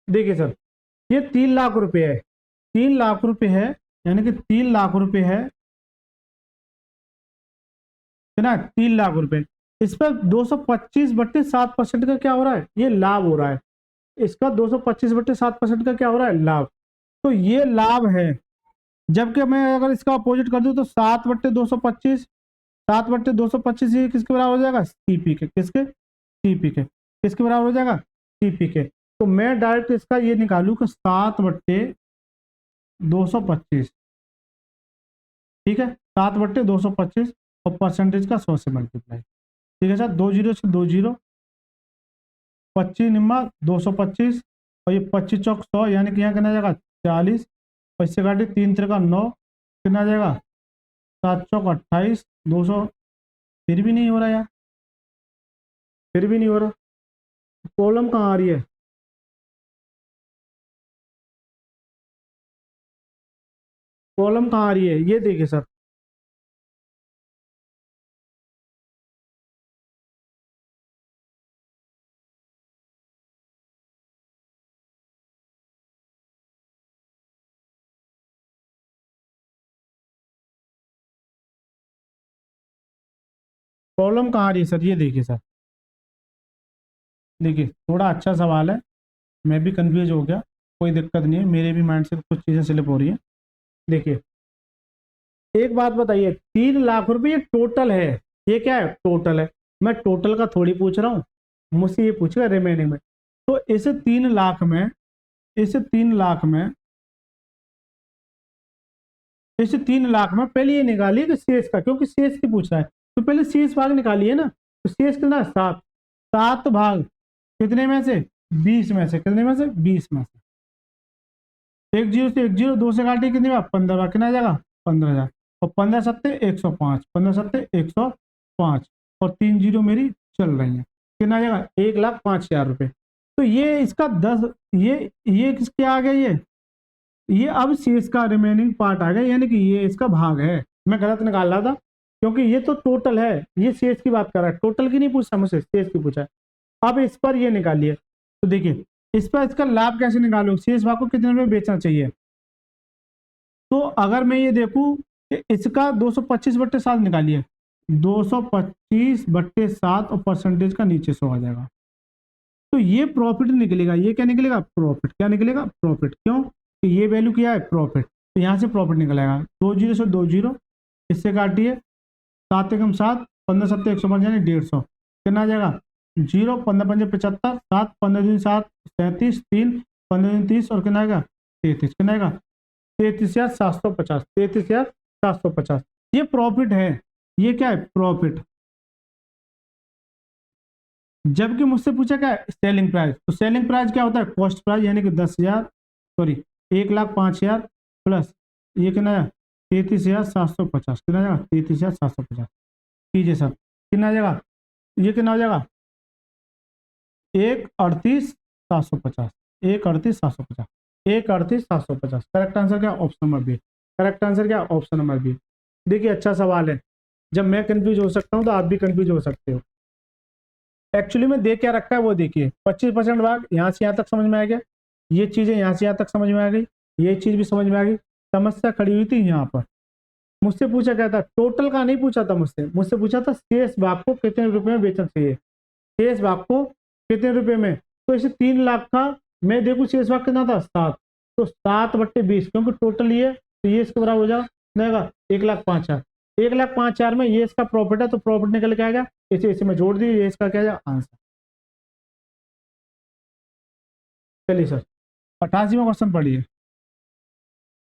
देखिए सर, ये 3 लाख रुपए है, 3 लाख रुपए है, यानी कि 3 लाख रुपए है ना, 3 लाख रुपए। इस पर 225/7% का क्या हो रहा है, ये लाभ हो रहा है। इसका 225/7% का क्या हो रहा है, लाभ। तो ये लाभ है। जबकि मैं अगर इसका अपोजिट कर दूं तो 7/225, 7/225 ये किसके बराबर हो जाएगा, सीपी के। किसके, सीपी के। किसके बराबर हो जाएगा, सीपी के। तो मैं डायरेक्ट इसका ये निकालू कि 7/225, ठीक है, 7/225, और परसेंटेज का 100 से मल्टीप्लाई। ठीक है सर, 2 जीरो से 2 जीरो, 25 निम्मा 225, और ये 25 चौक 100, यानी कि यहाँ कितना जाएगा 40, और इससे काटे 3 त्रिका 9, कितना आ जाएगा 7 चौक 28, 200। फिर भी नहीं हो रहा यार, फिर भी नहीं हो रहा, प्रॉब्लम कहाँ आ रही है। प्रॉब्लम कहाँ आ रही है ये देखिए सर, प्रॉब्लम कहाँ आ रही है सर, ये देखिए सर। देखिए थोड़ा अच्छा सवाल है, मैं भी कंफ्यूज हो गया, कोई दिक्कत नहीं है, मेरे भी माइंड से कुछ चीज़ें स्लिप हो रही है। देखिए एक बात बताइए, 3 लाख रुपए ये टोटल है, ये क्या है, टोटल है। मैं टोटल का थोड़ी पूछ रहा हूँ, मुझसे ये पूछेगा रिमेनिंग में। तो इस 3 लाख में इस 3 लाख में पहले ये निकालिए कि शेष का, क्योंकि शेष की पूछ रहा है, तो पहले शेष भाग निकालिए ना। तो शेष कितना, 7। 7 भाग कितने में से, 20 में से, कितने में से, 20 में से। 1 जीरो से 1 जीरो, 2 से काटिए, कितने बार, 15 बार, कितना आ जाएगा, 15,000। और 15 सत्ते 105, 15 सत्ते 105, और 3 जीरो मेरी चल रही है, कितना आ जाएगा, 1,05,000 रुपये। तो ये इसका 10, ये किसके आ गया, ये अब शेष का रिमेनिंग पार्ट आ गया, यानी कि ये इसका भाग है। मैं गलत निकाल रहा था, क्योंकि ये तो टोटल है, ये शेष की बात कर रहा है, टोटल की नहीं पूछा मुझसे, शेष की पूछा है। अब इस पर ये निकालिए, तो देखिए इस पर इसका लाभ कैसे निकालू, शेष भाग को कितने रुपए बेचना चाहिए। तो अगर मैं ये देखूं कि इसका 225/7 निकालिए, 225/7, और परसेंटेज का नीचे 100 आ जाएगा। तो ये प्रॉफिट निकलेगा, ये क्या निकलेगा, प्रॉफिट। क्या निकलेगा, प्रॉफिट। क्यों, तो ये वैल्यू क्या है, प्रॉफिट। तो यहाँ से प्रॉफिट निकलेगा। 2 जीरो से 2 जीरो, इससे काटिए, 7 एकम 7, 15 सत्ते 105, यानी 150। कितना आ जाएगा, जीरो, 15 पंजे 75, 7, 15 दूनी 7, 37, 3, 15 दूनी 30, और कितना आएगा, 33। कितना आएगा, 33,750, 33,750। ये प्रॉफिट है, ये क्या है, प्रॉफिट। जबकि मुझसे पूछा क्या है, सेलिंग प्राइस। तो सेलिंग प्राइस क्या होता है, कॉस्ट प्राइस, यानी कि 10,000, सॉरी 1,05,000 प्लस ये कितना है, 33,750। कितना आ जाएगा, 33,750। कीजिए सर, कितना आ जाएगा, ये कितना हो जाएगा, 1,38,750, 1,38,750, 1,38,750। करेक्ट आंसर क्या, option number B. Correct answer क्या, ऑप्शन नंबर बी। देखिए अच्छा सवाल है, जब मैं कंफ्यूज हो सकता हूँ तो आप भी कंफ्यूज हो सकते हो। एक्चुअली में दे क्या रखा है वो देखिए, 25% भाग, यहाँ से यहाँ तक समझ में आ गया, ये चीजें यहाँ से यहाँ तक समझ में आ गई, ये चीज भी समझ में आ गई। समस्या खड़ी हुई थी यहाँ पर, मुझसे पूछा क्या था, टोटल का नहीं पूछा था मुझसे, मुझसे पूछा था शेष भाग को कितने रुपए में बेचना चाहिए, शेष भाग को कितने रुपए में। तो इसे 3 लाख का, मैं देखू शेष भाग कितना था, 7। तो 7/20, क्योंकि टोटल ये, तो ये इसके बराबर हो जाएगा 1,05,000। 1,05,000 में ये इसका प्रॉफिट है, तो प्रॉफिट निकल के आएगा, इसे इसे में जोड़ दिए, ये इसका क्या है, आंसर। चलिए सर, 88वां क्वेश्चन पढ़िए।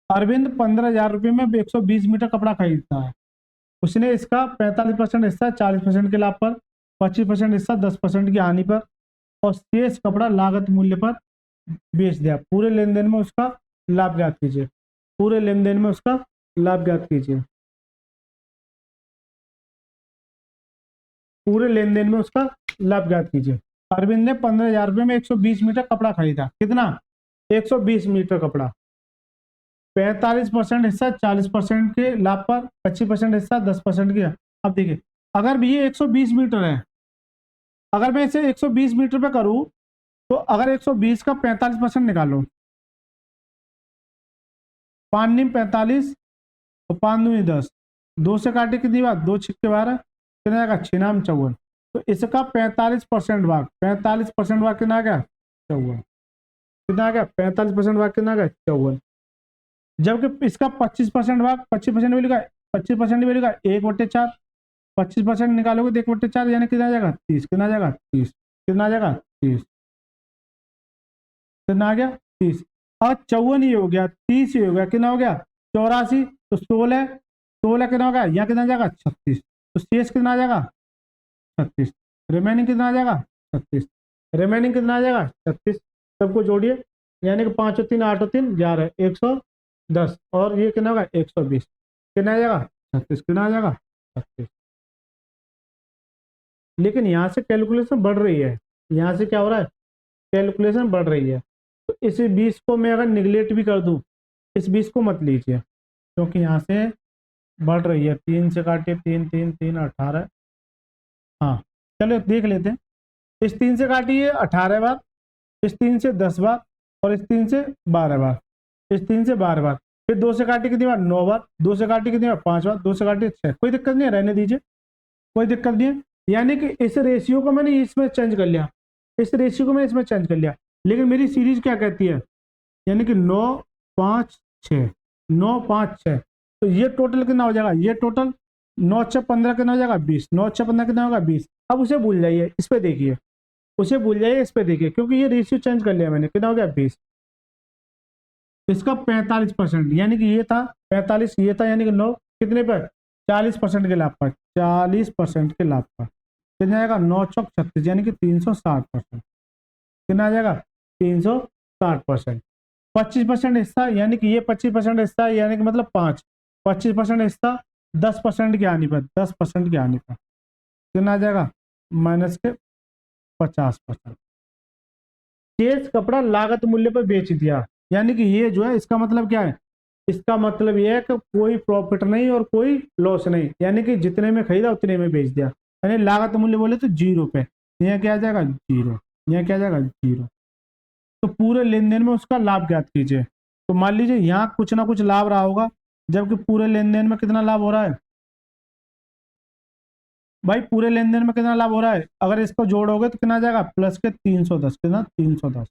अरविंद 15,000 रुपये में 120 मीटर कपड़ा खरीदता है। उसने इसका 45% हिस्सा 40% के लाभ पर, 25% हिस्सा 10% की हानि पर, और शेष कपड़ा लागत मूल्य पर बेच दिया। पूरे लेन देन में उसका लाभ ज्ञात कीजिए, पूरे लेन देन में उसका लाभ ज्ञात कीजिए। पूरे लेन देन में उसका लाभ ज्ञात कीजिए। अरविंद ने 15,000 रुपये में 120 मीटर कपड़ा खरीदा। कितना? 120 मीटर कपड़ा। 45% हिस्सा 40% के लाभ पर, 25% हिस्सा 10% के। अब देखिए, अगर ये 120 मीटर है, अगर मैं इसे 120 मीटर पे करूं तो अगर 120 का 45% निकालो, 5 नीम 45 और 5 दूनी 10, 2 से काटे कितनी बात, 2 छिक्के 12, कितना आएगा 6 नाम 54। तो इसका 45% भाग 45% भाग कितना आ गया 54। कितना आ गया 45% भाग कितना आ गया 54। जबकि इसका 25% भाग 25% वैल्यू का 25% वैल्यू का 1/4, 25% निकालोगे तो 1/4 यानी कितना आ जाएगा 30। कितना आ जाएगा 30। कितना आ जाएगा 30। कितना आ गया 30। और 54 ही हो गया, 30 ही हो गया, कितना हो गया 84। तो 16 कितना हो गया, यहाँ कितना आ जाएगा 36। तो शेष कितना आ जाएगा 36। रिमेनिंग कितना आ जाएगा 36। रिमेनिंग कितना आ जाएगा 36। सबको जोड़िए, यानी कि 5 और 3 8 और 3 11, 110 और ये कितना होगा 120। कितना आ जाएगा 36। कितना आ जाएगा 36। लेकिन यहाँ से कैलकुलेशन बढ़ रही है, यहाँ से क्या हो रहा है कैलकुलेशन बढ़ रही है। तो इस 20 को मैं अगर निगलेक्ट भी कर दूं, इस 20 को मत लीजिए, क्योंकि यहाँ से बढ़ रही है। 3 से काटिए, 3 3 3 18। हाँ चलो देख लेते हैं। इस 3 से काटिए 18 बार, इस 3 से 10 बार और इस 3 से 12 बार, इस 3 से 12 बार। फिर 2 से काटिए कितनी बार 9 बार, 2 से काटिए कितनी बार 5 बार, 2 से काटिए 6। कोई दिक्कत नहीं है, रहने दीजिए, कोई दिक्कत नहीं है। यानी कि इस रेशियो को मैंने इसमें चेंज कर लिया, इस रेशियो को मैंने इसमें चेंज कर लिया। लेकिन मेरी सीरीज क्या कहती है, यानी कि 9 5 6, 9 5 6। तो ये टोटल कितना हो जाएगा, ये टोटल 9 6 15 कितना हो जाएगा 20, 9 6 15 कितना होगा 20। अब उसे भूल जाइए, इस पे देखिए, उसे भूल जाइए, इस पे देखिए, क्योंकि ये रेशियो चेंज कर लिया मैंने। कितना हो गया 20। इसका 45%, यानी कि ये था 45, ये था, यानी कि 9 कितने पर 40% के लाभ पर, 40% के लाभ पर कितना आएगा 9 चौक 36, यानी कि 360%। कितना आ जाएगा 360%। 25% हिस्सा, यानी कि ये 25% हिस्सा, यानी कि मतलब 5, 25% हिस्सा 10% के आने पर, 10% के आने पर कितना आ जाएगा माइनस के 50%। शेष कपड़ा लागत मूल्य पर बेच दिया, यानी कि ये जो है इसका मतलब क्या है, इसका मतलब ये है कि कोई प्रॉफिट नहीं और कोई लॉस नहीं, यानी कि जितने में खरीदा उतने में बेच दिया। यानी लागत मूल्य बोले तो 0 पे, यहाँ क्या आ जाएगा 0, यहाँ क्या आ जाएगा 0। तो पूरे लेन देन में उसका लाभ ज्ञात कीजिए। तो मान लीजिए यहाँ कुछ ना कुछ लाभ रहा होगा, जबकि पूरे लेन देन में कितना लाभ हो रहा है भाई, पूरे लेन देन में कितना लाभ हो रहा है, अगर इसको जोड़ोगे तो कितना आ जाएगा प्लस के 310। कितना 310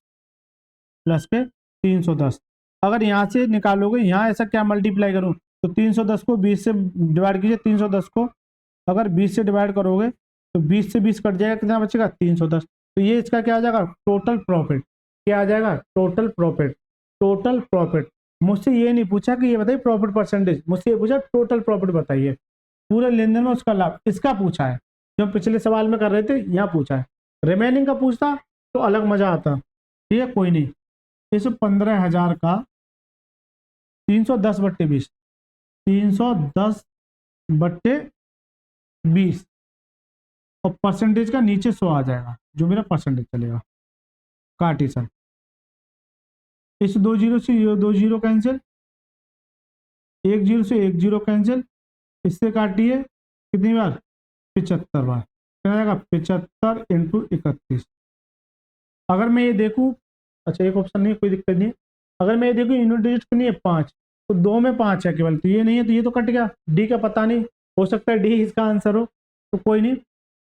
प्लस के 310। अगर यहाँ से निकालोगे, यहाँ ऐसा क्या मल्टीप्लाई करूँ, तो 310 को 20 से डिवाइड कीजिए। 310 को अगर 20 से डिवाइड करोगे तो 20 से 20 कट जाएगा, कितना बचेगा 310। तो ये इसका क्या आ जाएगा टोटल प्रॉफिट। क्या आ जाएगा टोटल प्रॉफिट। Total profit. मुझसे ये नहीं पूछा कि ये बताइए प्रॉफिट परसेंटेज, मुझसे ये पूछा टोटल प्रॉफिट बताइए, पूरे लेन देन में उसका लाभ, इसका पूछा है। जो पिछले सवाल में कर रहे थे यहाँ पूछा है। रिमेनिंग का पूछता तो अलग मजा आता। ठीक है कोई नहीं। इस 15,000 का 310/20, 310/20 और परसेंटेज का नीचे 100 आ जाएगा, जो मेरा परसेंटेज चलेगा। काटी सर, इस 2 जीरो से ये 2 जीरो कैंसिल, 1 जीरो से 1 जीरो कैंसिल, इससे काटिए कितनी बार 75 बार, क्या आएगा 75 × 31। अगर मैं ये देखूं, अच्छा एक ऑप्शन नहीं, कोई दिक्कत नहीं है। अगर मैं ये देखूं यूनिट डिजिट कितनी है 5, तो 2 में 5 है केवल, तो ये नहीं है, तो ये तो कट गया। डी का पता नहीं, हो सकता है डी इसका आंसर हो, तो कोई नहीं।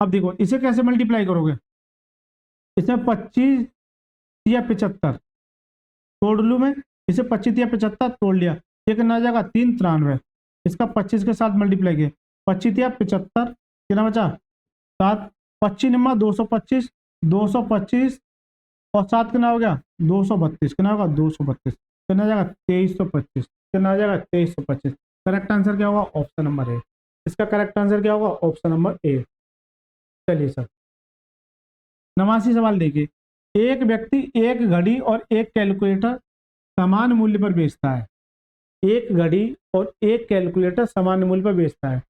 अब देखो इसे कैसे मल्टीप्लाई करोगे, इसमें 25 या 75 तोड़ लूँ मैं, इसे 25 या 75 तोड़ लिया, ये कितना आ जाएगा 393। इसका 25 के साथ मल्टीप्लाई किया, 25 या 75 कितना बचा 7, 25 निम्मा 225, 225 और 7 कितना हो गया 232, कितना होगा 232, कितना आ जाएगा 2325, कितना आ जाएगा 2325। करेक्ट आंसर क्या होगा ऑप्शन नंबर ए। इसका करेक्ट आंसर क्या होगा ऑप्शन नंबर ए। चलिए सर 89 सवाल देखिए। एक व्यक्ति एक घड़ी और एक कैलकुलेटर समान मूल्य पर बेचता है। एक घड़ी और एक कैलकुलेटर समान मूल्य पर बेचता है।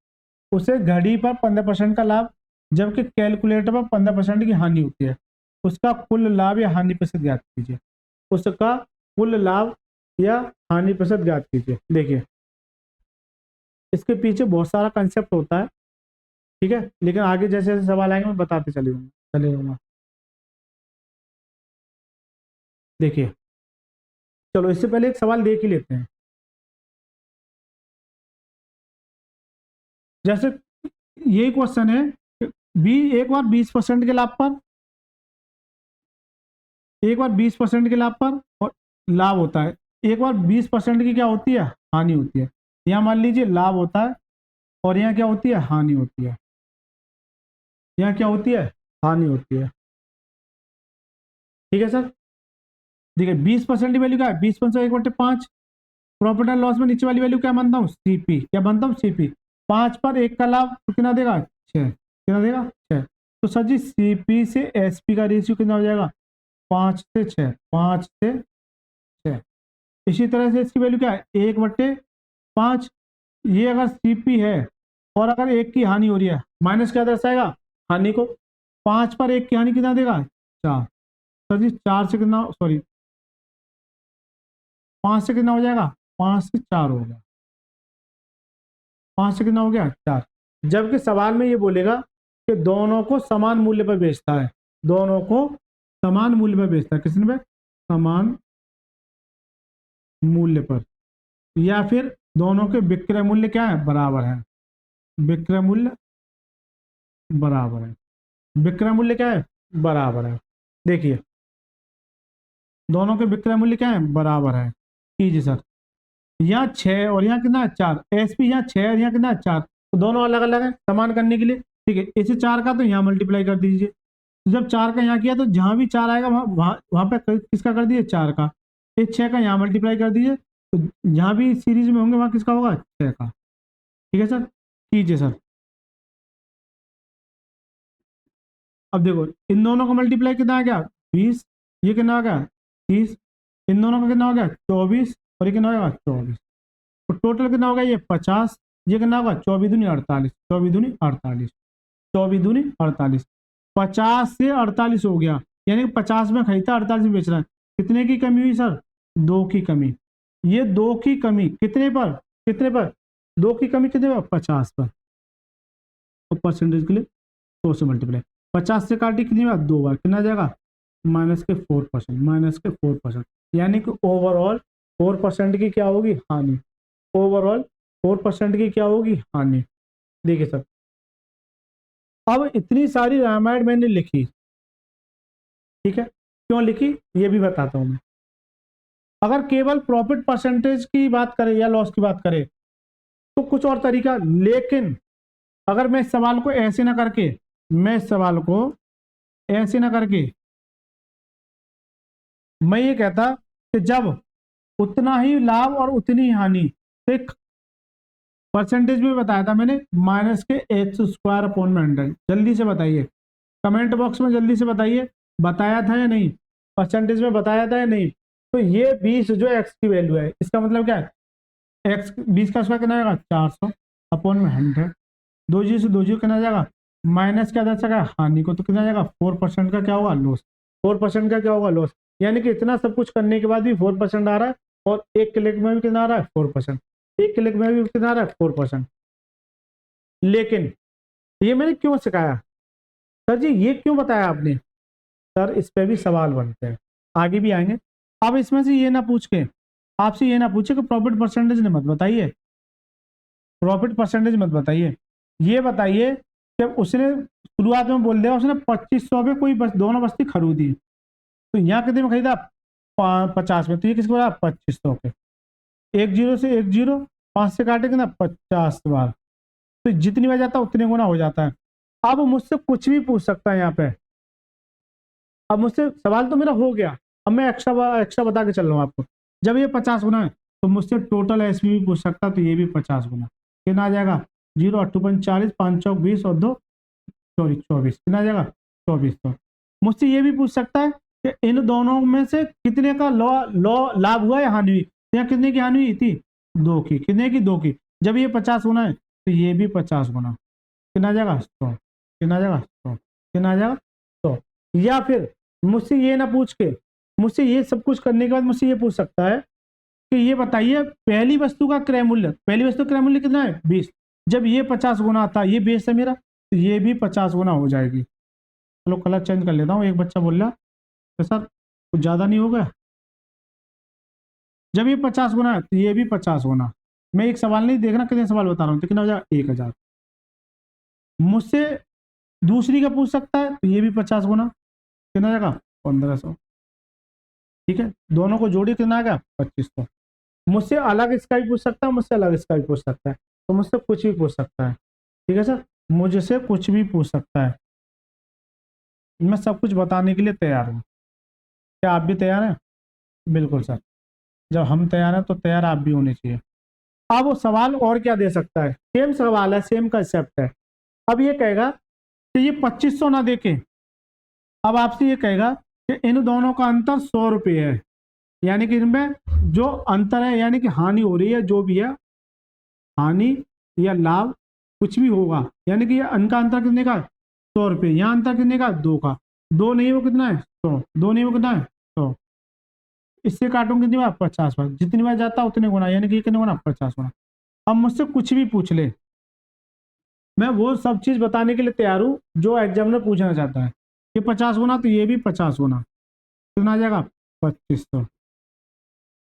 उसे घड़ी पर 15% का लाभ जबकि कैलकुलेटर पर 15% की हानि होती है। उसका कुल लाभ या हानि प्रतिशत ज्ञात कीजिए। उसका कुल लाभ या हानि प्रतिशत ज्ञात कीजिए। देखिए इसके पीछे बहुत सारा कंसेप्ट होता है, ठीक है, लेकिन आगे जैसे जैसे सवाल आएंगे मैं बताते चलेगा। देखिए चलो इससे पहले एक सवाल देख ही लेते हैं। जैसे यही क्वेश्चन है बी एक बार 20% के लाभ पर, एक बार 20% के लाभ पर और लाभ होता है, एक बार 20% की क्या होती है, हानि होती है। यहाँ मान लीजिए लाभ होता है और यहाँ क्या होती है, हानि होती है। यहाँ क्या होती है, हानि होती है। ठीक है सर, देखिए 20% की वैल्यू क्या है, 20% 1/5। प्रॉफिट एंड लॉस में नीचे वाली वैल्यू क्या बनता हूँ, सीपी। क्या बनता हूँ, सीपी। 5 पर 1 का लाभ तो कितना देगा, 6। कितना देगा, 6। तो सर जी सीपी से एसपी का रेशियो कितना हो जाएगा, 5 से 6, 5 से 6। इसी तरह से इसकी वैल्यू क्या है, 1/5। ये अगर सीपी है और अगर 1 की हानि हो रही है, माइनस क्या दर्शाएगा, हानि को। 5 पर 1 की हानि कितना देगा, 4। सर जी 4 से कितना, सॉरी 5 से कितना हो जाएगा, 5 से 4 हो गया। 5 से कितना हो गया, 4। जबकि सवाल में ये बोलेगा कि दोनों को समान मूल्य पर बेचता है, दोनों को समान मूल्य पर बेचता है, किसने पे, समान मूल्य पर, या फिर दोनों के विक्रय मूल्य क्या है, बराबर है। विक्रय मूल्य बराबर है, विक्रय मूल्य क्या है, बराबर है। देखिए दोनों के विक्रय मूल्य क्या है, बराबर है। कीजिए सर, यहाँ 6 और यहाँ कितना है, 4। एसपी यहाँ 6 और यहाँ कितना है, 4। तो दोनों अलग अलग है, समान करने के लिए। ठीक है, इसे 4 का तो यहाँ मल्टीप्लाई कर दीजिए। तो जब 4 का यहाँ किया तो जहाँ भी 4 आएगा वहाँ पे किसका कर दीजिए, 4 का। इस 6 का यहाँ मल्टीप्लाई कर दीजिए, तो जहाँ भी सीरीज में होंगे वहाँ किसका होगा, 6 का। ठीक है सर, कीजिए सर। अब देखो इन दोनों का मल्टीप्लाई कितना आ गया, 20। ये कितना आ गया, 30। इन दोनों का कितना हो गया, 24। और ये कितना होगा, 24। तो टोटल कितना होगा, ये 50। ये कितना होगा, 24 दूनी 48, 24 दूनी 48, 24 दूनी 48। 50 से 48 हो गया, यानी कि 50 में खरीदता 48 में बेच रहा है। कितने की कमी हुई सर, 2 की कमी। ये 2 की कमी कितने पर, कितने पर, 2 की कमी कितने पर, 50 पर। तो परसेंटेज के लिए 2 से मल्टीप्लाई, 50 से काटी कितनी बार, 2 बार, कितना जाएगा, -4%, -4%। यानी कि ओवरऑल 4% की क्या होगी, हानि। ओवरऑल 4% की क्या होगी, हानि। देखिए सर, अब इतनी सारी रामायण मैंने लिखी, ठीक है, क्यों लिखी ये भी बताता हूं मैं। अगर केवल प्रॉफिट परसेंटेज की बात करें या लॉस की बात करें तो कुछ और तरीका, लेकिन अगर मैं इस सवाल को ऐसे ना करके, मैं इस सवाल को ऐसे ना करके मैं ये कहता कि जब उतना ही लाभ और उतनी हानि, एक परसेंटेज में बताया था मैंने, -(x²/100). जल्दी से बताइए, कमेंट बॉक्स में जल्दी से बताइए, बताया था या नहीं, परसेंटेज में बताया था या नहीं। तो ये 20 जो एक्स की वैल्यू है, इसका मतलब क्या है, एक्स 20 का स्क्वायर कितना आएगा, 400/100। 2 जीरो से 2 जीरो कितना जाएगा, माइनस क्या दे सका, हानि को, तो कितना जाएगा, 4% का क्या होगा, लॉस। 4% का क्या होगा, लॉस। यानी कि इतना सब कुछ करने के बाद भी 4% आ रहा है, और एक क्लिक में भी कितना आ रहा है, 4%। एक क्लिक में भी कितना आ रहा है, 4%। लेकिन ये मैंने क्यों सिखाया सर जी, ये क्यों बताया आपने, सर इस पे भी सवाल बनते हैं, आगे भी आएंगे। अब इसमें से ये ना पूछ के, आपसे ये ना पूछे कि प्रॉफिट परसेंटेज ने मत बताइए, प्रॉफिट परसेंटेज मत बताइए, ये बताइए कि उसने शुरुआत में बोल दिया उसने 2500 पे कोई दोनों बस्ती खरीदी, तो यहाँ कितने में खरीदा, 50 में, तो ये किसको बोला, 2500 पे। 1 जीरो से 1 जीरो, 5 से काटेंगे ना 50 बार, तो जितनी बार जाता है उतने गुना हो जाता है। अब मुझसे कुछ भी पूछ सकता है यहाँ पे, अब मुझसे सवाल तो मेरा हो गया, अब मैं एक्स्ट्रा एक्स्ट्रा बता के चल रहा हूँ आपको। जब ये 50 गुना है तो मुझसे टोटल एसपी भी पूछ सकता, तो ये भी 50 गुना, कितना आ जाएगा, 0 8 40, 5 चौक 20 और 2 सॉरी 24, कितना आ जाएगा, 24। तो मुझसे ये भी पूछ सकता है कि इन दोनों में से कितने का लॉ लॉ लाभ हुआ या हानि हुई, यहाँ कितने की हानि हुई थी, 2 की, कितने की, 2 की। जब ये 50 गुना है तो ये भी 50 गुना, कितना आ जाएगा, 100। कितना आ जाएगा 100, कितना आ जाएगा 100। या फिर मुझसे ये ना पूछ के, मुझसे ये सब कुछ करने के बाद मुझसे ये पूछ सकता है कि ये बताइए पहली वस्तु का क्रय मूल्य, पहली वस्तु का क्रय मूल्य कितना है 20, जब ये 50 गुना आता है, ये बेस है मेरा, तो ये भी 50 गुना हो जाएगी। चलो कलर चेंज कर लेता हूँ। एक बच्चा बोल रहा तो सर कुछ ज़्यादा नहीं हो गया, जब ये 50 गुना है तो ये भी 50 गुना। मैं एक सवाल नहीं देखना कितने सवाल बता रहा हूँ, तो कितना हो जाएगा 1000। मुझसे दूसरी का पूछ सकता है तो ये भी 50 गुना, कितना हो जाएगा 1500। ठीक है, दोनों को जोड़ी कितना आ गया 2500। मुझसे अलग इसका भी पूछ सकता है, मुझसे अलग इसका भी पूछ सकता है, तो मुझसे कुछ भी पूछ सकता है। ठीक है सर, मुझसे कुछ भी पूछ सकता है, मैं सब कुछ बताने के लिए तैयार हूँ। क्या आप भी तैयार हैं? बिल्कुल सर, जब हम तैयार हैं तो तैयार आप भी होने चाहिए। अब वो सवाल और क्या दे सकता है, सेम सवाल है, सेम कंसेप्ट है। अब ये कहेगा कि ये 2500 ना देके, अब आपसे ये कहेगा कि इन दोनों का अंतर 100 रुपये है, यानी कि इनमें जो अंतर है, यानी कि हानि हो रही है, जो भी है हानि या लाभ कुछ भी होगा, यानी कि ये इनका अंतर कितने का 100 रुपये, यहाँ अंतर कितने का 2 का, 2 नहीं वो कितना है 100, 2 नहीं वो कितना है 100, इससे काटूंगी कितनी बार 50 बार, जितनी बार जाता उतने गुना, यानी कि कितने गुना 50 गुना। अब मुझसे कुछ भी पूछ ले, मैं वो सब चीज बताने के लिए तैयार हूँ जो एग्जामिनर पूछना चाहता है। ये 50 गुना तो ये भी 50 गुना, कितना आ जाएगा 2500।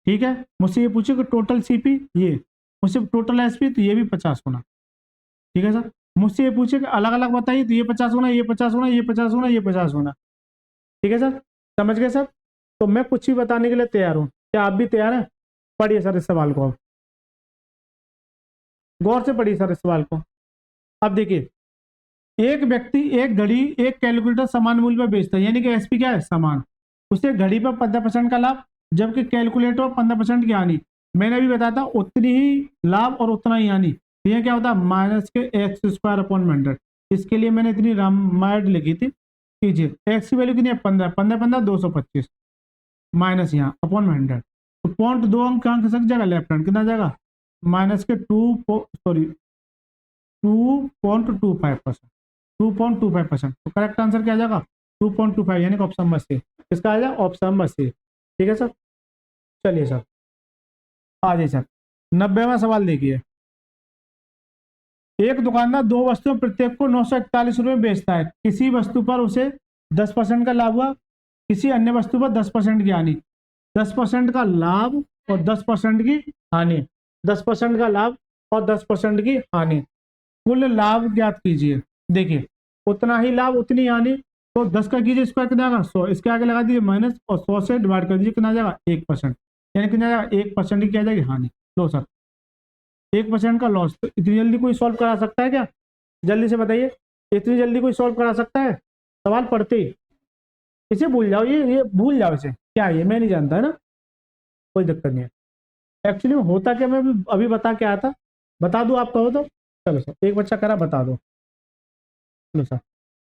ठीक है, मुझसे ये पूछे कि टोटल सीपी, ये मुझसे टोटल एसपी, तो ये भी 50 गुना। ठीक है सर, मुझसे ये पूछे कि अलग अलग बताइए, तो ये 50 गुना, ये 50 गुना, ये 50 गुना, ये 50 गुना। ठीक है सर, समझ गए सर? तो मैं कुछ भी बताने के लिए तैयार हूँ, क्या आप भी तैयार हैं? पढ़िए सर इस सवाल को, अब गौर से पढ़िए सर इस सवाल को। अब देखिए, एक व्यक्ति एक घड़ी एक कैलकुलेटर समान मूल्य पर बेचता है, यानी कि एसपी क्या है समान, उसे घड़ी पर 15% का लाभ, जबकि कैलकुलेटर पर 15% की हानि। मैंने अभी बताया था उतनी ही लाभ और उतना ही हानि, तो ये क्या होता है माइनस के x²/100। इसके लिए मैंने इतनी रामायण लिखी थी, कीजिए एक्स की वैल्यू कितनी है 15, 15 15 225, माइनस यहाँ अपॉन 100, तो पॉइंट 2 अंक कहाँ खसक जाएगा लेफ्ट हैंड, कितना जाएगा माइनस के 2.25%, 2.25%। तो करेक्ट आंसर क्या आ जाएगा 2.25, यानी कि ऑप्शन नंबर सी, किसका आ जाएगा ऑप्शन नंबर सी। ठीक है सर, चलिए सर आ जाइए सर। 90वां सवाल देखिए, एक दुकानदार दो वस्तुओं प्रत्येक को 941 रुपये बेचता है, किसी वस्तु पर उसे 10% का लाभ हुआ, किसी अन्य वस्तु पर 10% की हानि। 10% का लाभ और 10% की हानि, 10% का लाभ और 10% की हानि, कुल लाभ ज्ञात कीजिए। देखिए उतना ही लाभ उतनी हानि, तो 10 का कीजिए स्क्वायर कितना आएगा 100, इसके आगे लगा दीजिए माइनस, और 100 से डिवाइड कर दीजिए कितना आ जाएगा 1%, यानी कितना आ जाएगा 1% की क्या जाएगी हानि। लो सर 1% का लॉस, तो इतनी जल्दी कोई सॉल्व करा सकता है क्या? जल्दी से बताइए, इतनी जल्दी कोई सॉल्व करा सकता है? सवाल पढ़ते ही इसे भूल जाओ, ये भूल जाओ इसे, क्या है ये मैं नहीं जानता है ना, कोई दिक्कत नहीं है। एक्चुअली में होता क्या, मैं अभी बता के आया था, बता दूं आप कहो तो? चलो सर, एक बच्चा करा बता दो। चलो सर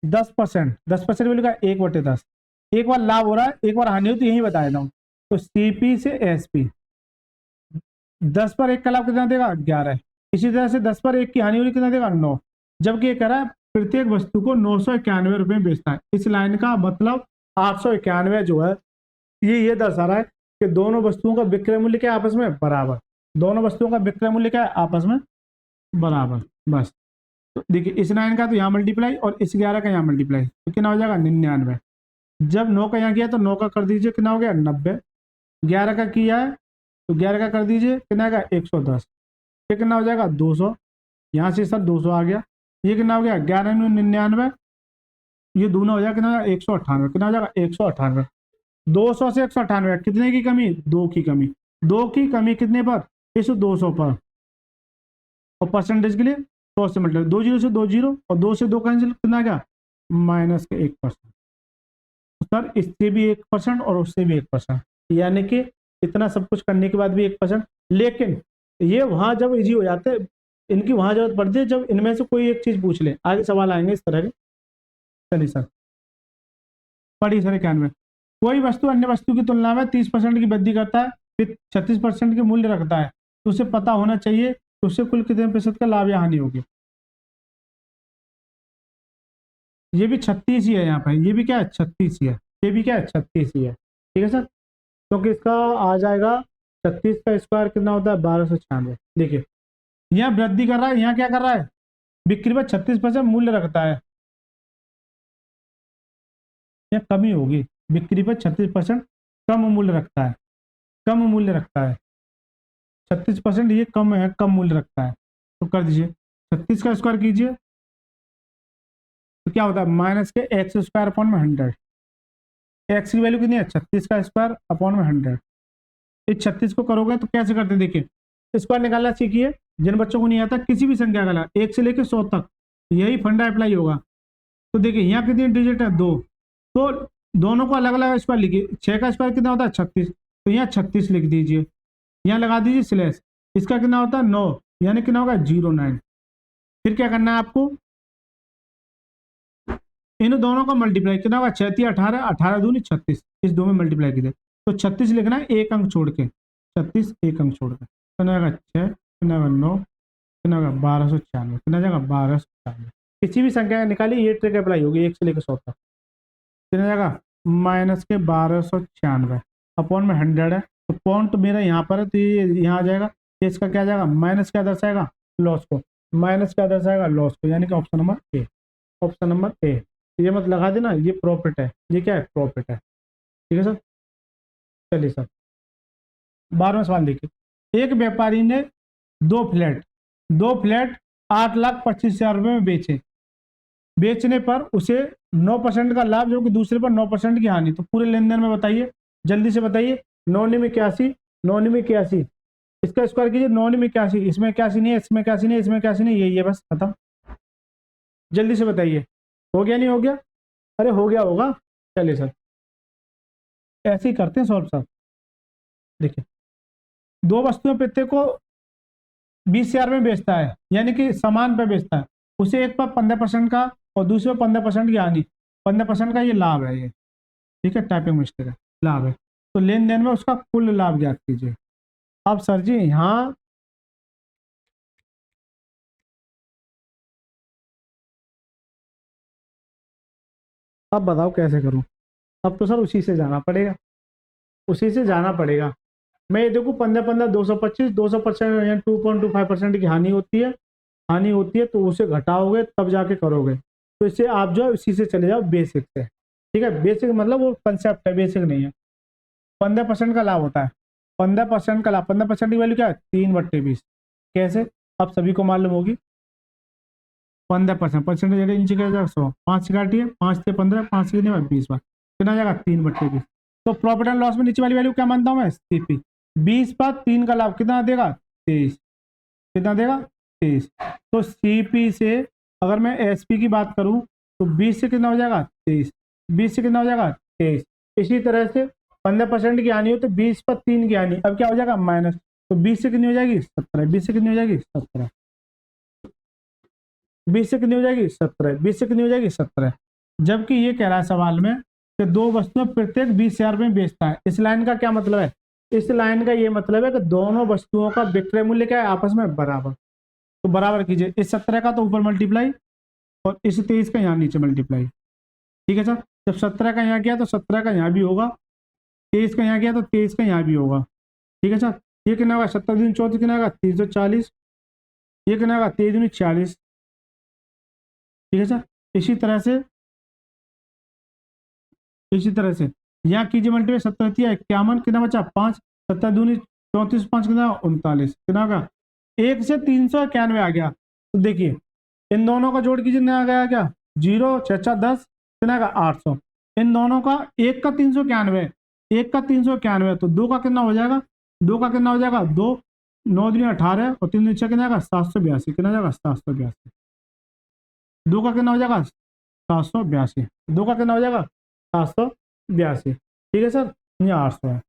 10%, 10% वैल्यू का 1/10, एक बार लाभ हो रहा है एक बार हानि हो, तो यही बता देता हूँ। तो सीपी से एसपी, 10 पर 1 का लाभ कितना देगा 11, इसी तरह से 10 पर 1 की हानि हो रही कितना देगा 9, जबकि ये कह रहा है प्रत्येक वस्तु को 991 रुपये में बेचता है। इस लाइन का मतलब 891 जो है ये दर्शा रहा है कि दोनों वस्तुओं का विक्रय मूल्य क्या आपस में बराबर, दोनों वस्तुओं का विक्रय मूल्य क्या है आपस में बराबर। बस तो देखिए इस 9 का तो यहाँ मल्टीप्लाई और इस 11 का यहाँ मल्टीप्लाई, तो कितना हो जाएगा 99। जब 9 का यहाँ किया तो 9 का कर दीजिए कितना हो गया 90, 11 का किया है तो 11 का कर दीजिए कितना आएगा 110, ये कितना हो जाएगा 200, यहाँ से सर 200 आ गया, ये कितना हो गया 11×99, ये दूना हो जाएगा कितना 198, कितना हो जाएगा 198। 200 से 198 कितने की कमी 2 की कमी, 2 की कमी कितने पर इस 200 पर, और परसेंटेज के लिए 100 से मल्टीप्लाई, 2 जीरो से 2 जीरो और 2 से 2 कैंसिल, कितना आ गया माइनस के 1%। सर इससे भी 1% और उससे भी 1%, यानी कि इतना सब कुछ करने के बाद भी 1%। लेकिन ये वहां जब इजी हो जाते हैं, इनकी वहां जरूरत पड़ती है जब इनमें से कोई एक चीज पूछ ले, आगे सवाल आएंगे इस तरह के। चलिए सर पढ़िए सर 91, कोई वस्तु अन्य वस्तु की तुलना में 30% की वृद्धि करता है, फिर 36% के मूल्य रखता है, तो उसे पता होना चाहिए तो उससे कुल कितने प्रतिशत का लाभ या हानि होगी। ये भी 36 ही है यहाँ पे, ये भी क्या है 36 ही है, ये भी क्या है 36 ही है। ठीक है सर, क्योंकि इसका आ जाएगा 36 का स्क्वायर कितना होता है 1296। देखिए यहाँ वृद्धि कर रहा है, यहाँ क्या कर रहा है, बिक्री पर 36% मूल्य रखता है, यहाँ कमी होगी, बिक्री पर 36% कम मूल्य रखता है, कम मूल्य रखता है, 36% ये कम है, कम मूल्य रखता है। तो कर दीजिए 36 का स्क्वायर कीजिए तो क्या होता है माइनस के एक्स स्क्वायर अपॉन में 100। एक्स की वैल्यू कितनी है 36 का स्क्वायर अपॉन में 100। इस 36 को करोगे तो कैसे करते हैं, देखिए स्क्वायर निकालना सीखिए, जिन बच्चों को नहीं आता किसी भी संख्या का 1 से लेकर 100 तक यही फंडा अप्लाई होगा। तो देखिए यहाँ कितनी डिजिट है 2, तो दोनों को अलग अलग स्क्वायर लिखिए, 6 का स्क्वायर कितना होता है 36, तो यहाँ 36 लिख दीजिए, यहाँ लगा दीजिए स्लैश, इसका कितना होता है 9, यानी कितना होगा 09। फिर क्या करना है आपको, इन दोनों का मल्टीप्लाई कितना होगा 6 × 18, 18 दूनी 36, इस दो में मल्टीप्लाई कीजिए तो 36 लिखना है एक अंक छोड़ के, 36 एक अंक छोड़ के, कितना होगा 6, कितना होगा 9, कितना होगा 1296, कितना जाएगा 1296। किसी भी संख्या निकालिए ये ट्रिक अप्लाई होगी 1 से लेकर 100 तक। कितना जाएगा माइनस के 1296 अपॉन में 100 है, तो पॉइंट मेरा यहाँ पर है तो ये यहाँ आ जाएगा, तो इसका क्या जाएगा माइनस क्या दर्शाएगा लॉस को, माइनस क्या दर्शाएगा लॉस को, यानी कि option number A, option number A. ये मत लगा देना, ये प्रॉफिट है, ये क्या है प्रॉफिट है। ठीक है सर, चलिए सर 12वां सवाल देखिए, एक व्यापारी ने दो फ्लैट 8,25,000 रुपये में बेचे, बेचने पर उसे 9% का लाभ जो कि दूसरे पर 9% की हानि, तो पूरे लेन देन में बताइए, जल्दी से बताइए। 9 में 81, 9 में 81, इसका स्क्वायर कीजिए, 9 में 81, इसमें 81 नहीं है, इसमें 81 नहीं है, इसमें 81 नहीं, यही है बस खत्म। जल्दी से बताइए हो गया नहीं हो गया, अरे हो गया होगा। चलिए सर ऐसे ही करते हैं सॉल्व सर। देखिए दो वस्तुएं प्रत्येक को 20,000 में बेचता है, यानी कि सामान पे बेचता है, उसे एक पर 15% का और दूसरे पर 15% की हानि, 15% का ये लाभ है ये, ठीक है टाइपिंग मिस्टेक है, लाभ है। तो लेन देन में उसका कुल लाभ ज्ञात कीजिए। अब सर जी यहाँ अब बताओ कैसे करूं, अब तो सर उसी से जाना पड़ेगा, उसी से जाना पड़ेगा। मैं ये देखूँ 15 225 225 2.25% की हानि होती है, हानि होती है तो उसे घटाओगे तब जाके करोगे, तो इससे आप जो है उसी से चले जाओ बेसिक से। ठीक है, बेसिक मतलब वो कंसेप्ट है, बेसिक नहीं है। 15% का लाभ होता है, 15% का लाभ, 15% की वैल्यू क्या है 3/20। कैसे, अब सभी को मालूम होगी। 15% परसेंटेज नीचे क्या जाएगा 100, 5 काटिए, 5 से 15, 5 से 20 बार कितना जाएगा 3/20। तो प्रॉफिट एंड लॉस में नीचे वाली वैल्यू क्या मानता हूँ मैं सीपी, 20 पर 3 का लाभ कितना देगा 23, कितना देगा 23। तो सीपी से अगर मैं एसपी की बात करूं तो 20 से कितना हो जाएगा 23, 20 से कितना हो जाएगा 23। इसी तरह से 15% की हानि हो तो 20 पर 3 की हानि, अब क्या हो जाएगा माइनस, तो 20 से कितनी हो जाएगी 17, 20 से कितनी हो जाएगी 17, 20 से कितनी हो जाएगी 17, 20 से कितनी हो जाएगी 17। जबकि ये कह रहा है सवाल में कि दो वस्तुएं प्रत्येक 20,000 में बेचता है, इस लाइन का क्या मतलब है, इस लाइन का ये मतलब है कि दोनों वस्तुओं का विक्रय मूल्य क्या है आपस में बराबर, तो बराबर कीजिए, इस 17 का तो ऊपर मल्टीप्लाई और इस 23 का यहाँ नीचे मल्टीप्लाई। ठीक है सर, जब 17 का यहाँ गया तो 17 का यहाँ भी होगा, 23 का यहाँ गया तो 23 का यहाँ भी होगा। ठीक है सर, ये कितना होगा 17 दूनी 34 कितना होगा 340, ये कितना होगा 23 दूनी 40। ठीक है सर, इसी तरह से यहाँ कीजिए मल्टीप्लाई, 17 51 कितना बचा 5, 17 दूनी 34, 5 कितना 39, कितना होगा 1 से 391 आ गया। तो देखिए इन दोनों का जोड़ कीजिए कितना आ गया क्या 0 6 10 कितना का 800, इन दोनों का एक का 391, एक का 391, तो दो का कितना हो जाएगा, दो का कितना हो जाएगा 2, 9 दूनी 18 और 3 दूनी 6 कितना 782, कितना जाएगा 782, दो का कितना हो जाएगा 782, दो का कितना हो जाएगा 782। ठीक है सर, ये 800 है।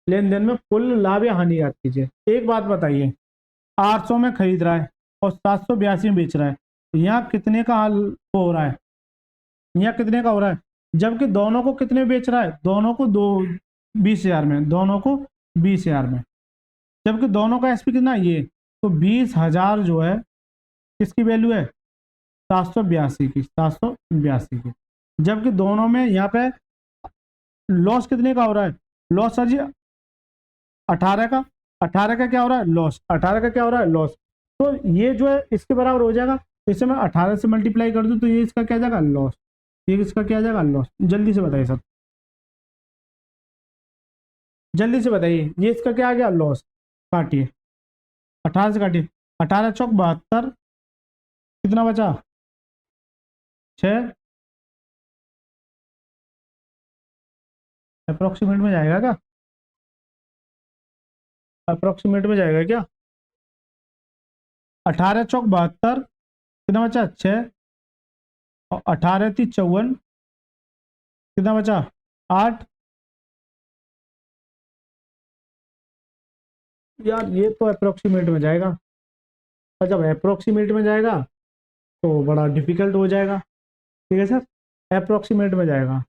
लेन देन में कुल लाभ या हानि याद कीजिए। एक बात बताइए 800 में खरीद रहा है और 782 में बेच रहा है, तो यहाँ कितने का हाल हो रहा है, यहाँ कितने का हो रहा है, जबकि दोनों को कितने बेच रहा है, दोनों को 20,000 में, दोनों को 20,000 में, जबकि दोनों का एसपी कितना ये, तो 20,000 जो है किसकी वैल्यू है 782 की, 782 की। जबकि दोनों में यहाँ पे लॉस कितने का हो रहा है? लॉस सर जी 18 का, 18 का क्या हो रहा है? लॉस, 18 का क्या हो रहा है? लॉस। तो ये जो है इसके बराबर हो जाएगा। इसे मैं 18 से मल्टीप्लाई कर दूं तो ये इसका क्या जाएगा? लॉस। ये इसका क्या जाएगा? लॉस। जल्दी से बताइए सर, जल्दी से बताइए, ये इसका क्या आ गया? लॉस। काटिए, 18 से काटिए, 18 चौक 72, कितना बचा? 6। अप्रोक्सीमेट में जाएगा क्या? अप्रोक्सीमेट में जाएगा क्या? 18 चौक 72, कितना बचा? 6। और 18 3 54, कितना बचा? 8। यार ये तो अप्रोक्सीमेट में जाएगा, और जब अप्रोक्सीमेट में जाएगा तो बड़ा डिफिकल्ट हो जाएगा। ठीक है सर, अप्रोक्सीमेट में जाएगा।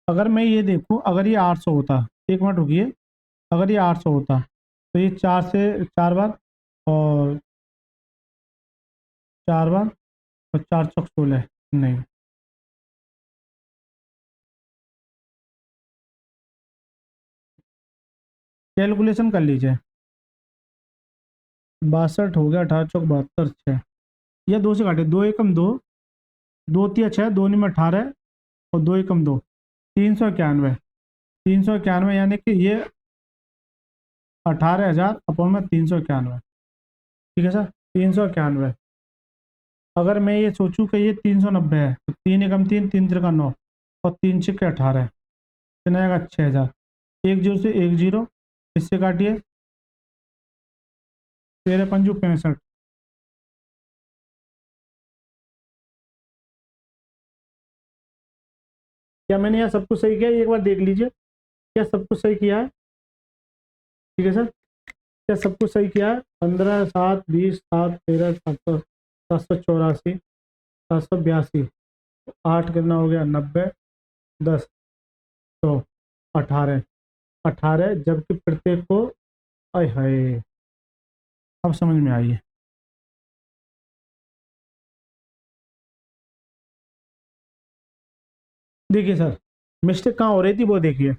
अगर मैं ये देखूं, अगर ये 800 होता, एक मिनट रुकिए, अगर ये 800 होता तो ये 4 से 4 बार, और 4 बार, और 4 चौक 16, नहीं, कैलकुलेशन कर लीजिए। 62 हो गया, 18 चौक 72, 6। या 2 से काटे, 2 एकम 2, 2 तिया 6, 2 में 18, और 2 एकम 2, 391, 391, यानी कि ये 18,000 अपॉन में 391। ठीक है सर, 391। अगर मैं ये सोचूं कि ये 390 है तो 3 एकम 3, 3 त्रिका 9, और 3 छिक्के 18, कितना आएगा? 6,000। एक जीरो से एक जीरो, इससे काटिए, 13 पंजू 65। क्या मैंने यहाँ सब कुछ सही किया? एक बार देख लीजिए, क्या सब कुछ सही किया है? ठीक है सर, क्या सब कुछ सही किया है? 15 7 20 7 13 784, 782, 8 कितना हो गया? 90, 10, 100, 18, 18, जबकि प्रत्येक को, आय हाय, अब समझ में आई है। देखिए सर, मिस्टेक कहाँ हो रही थी वो देखिए।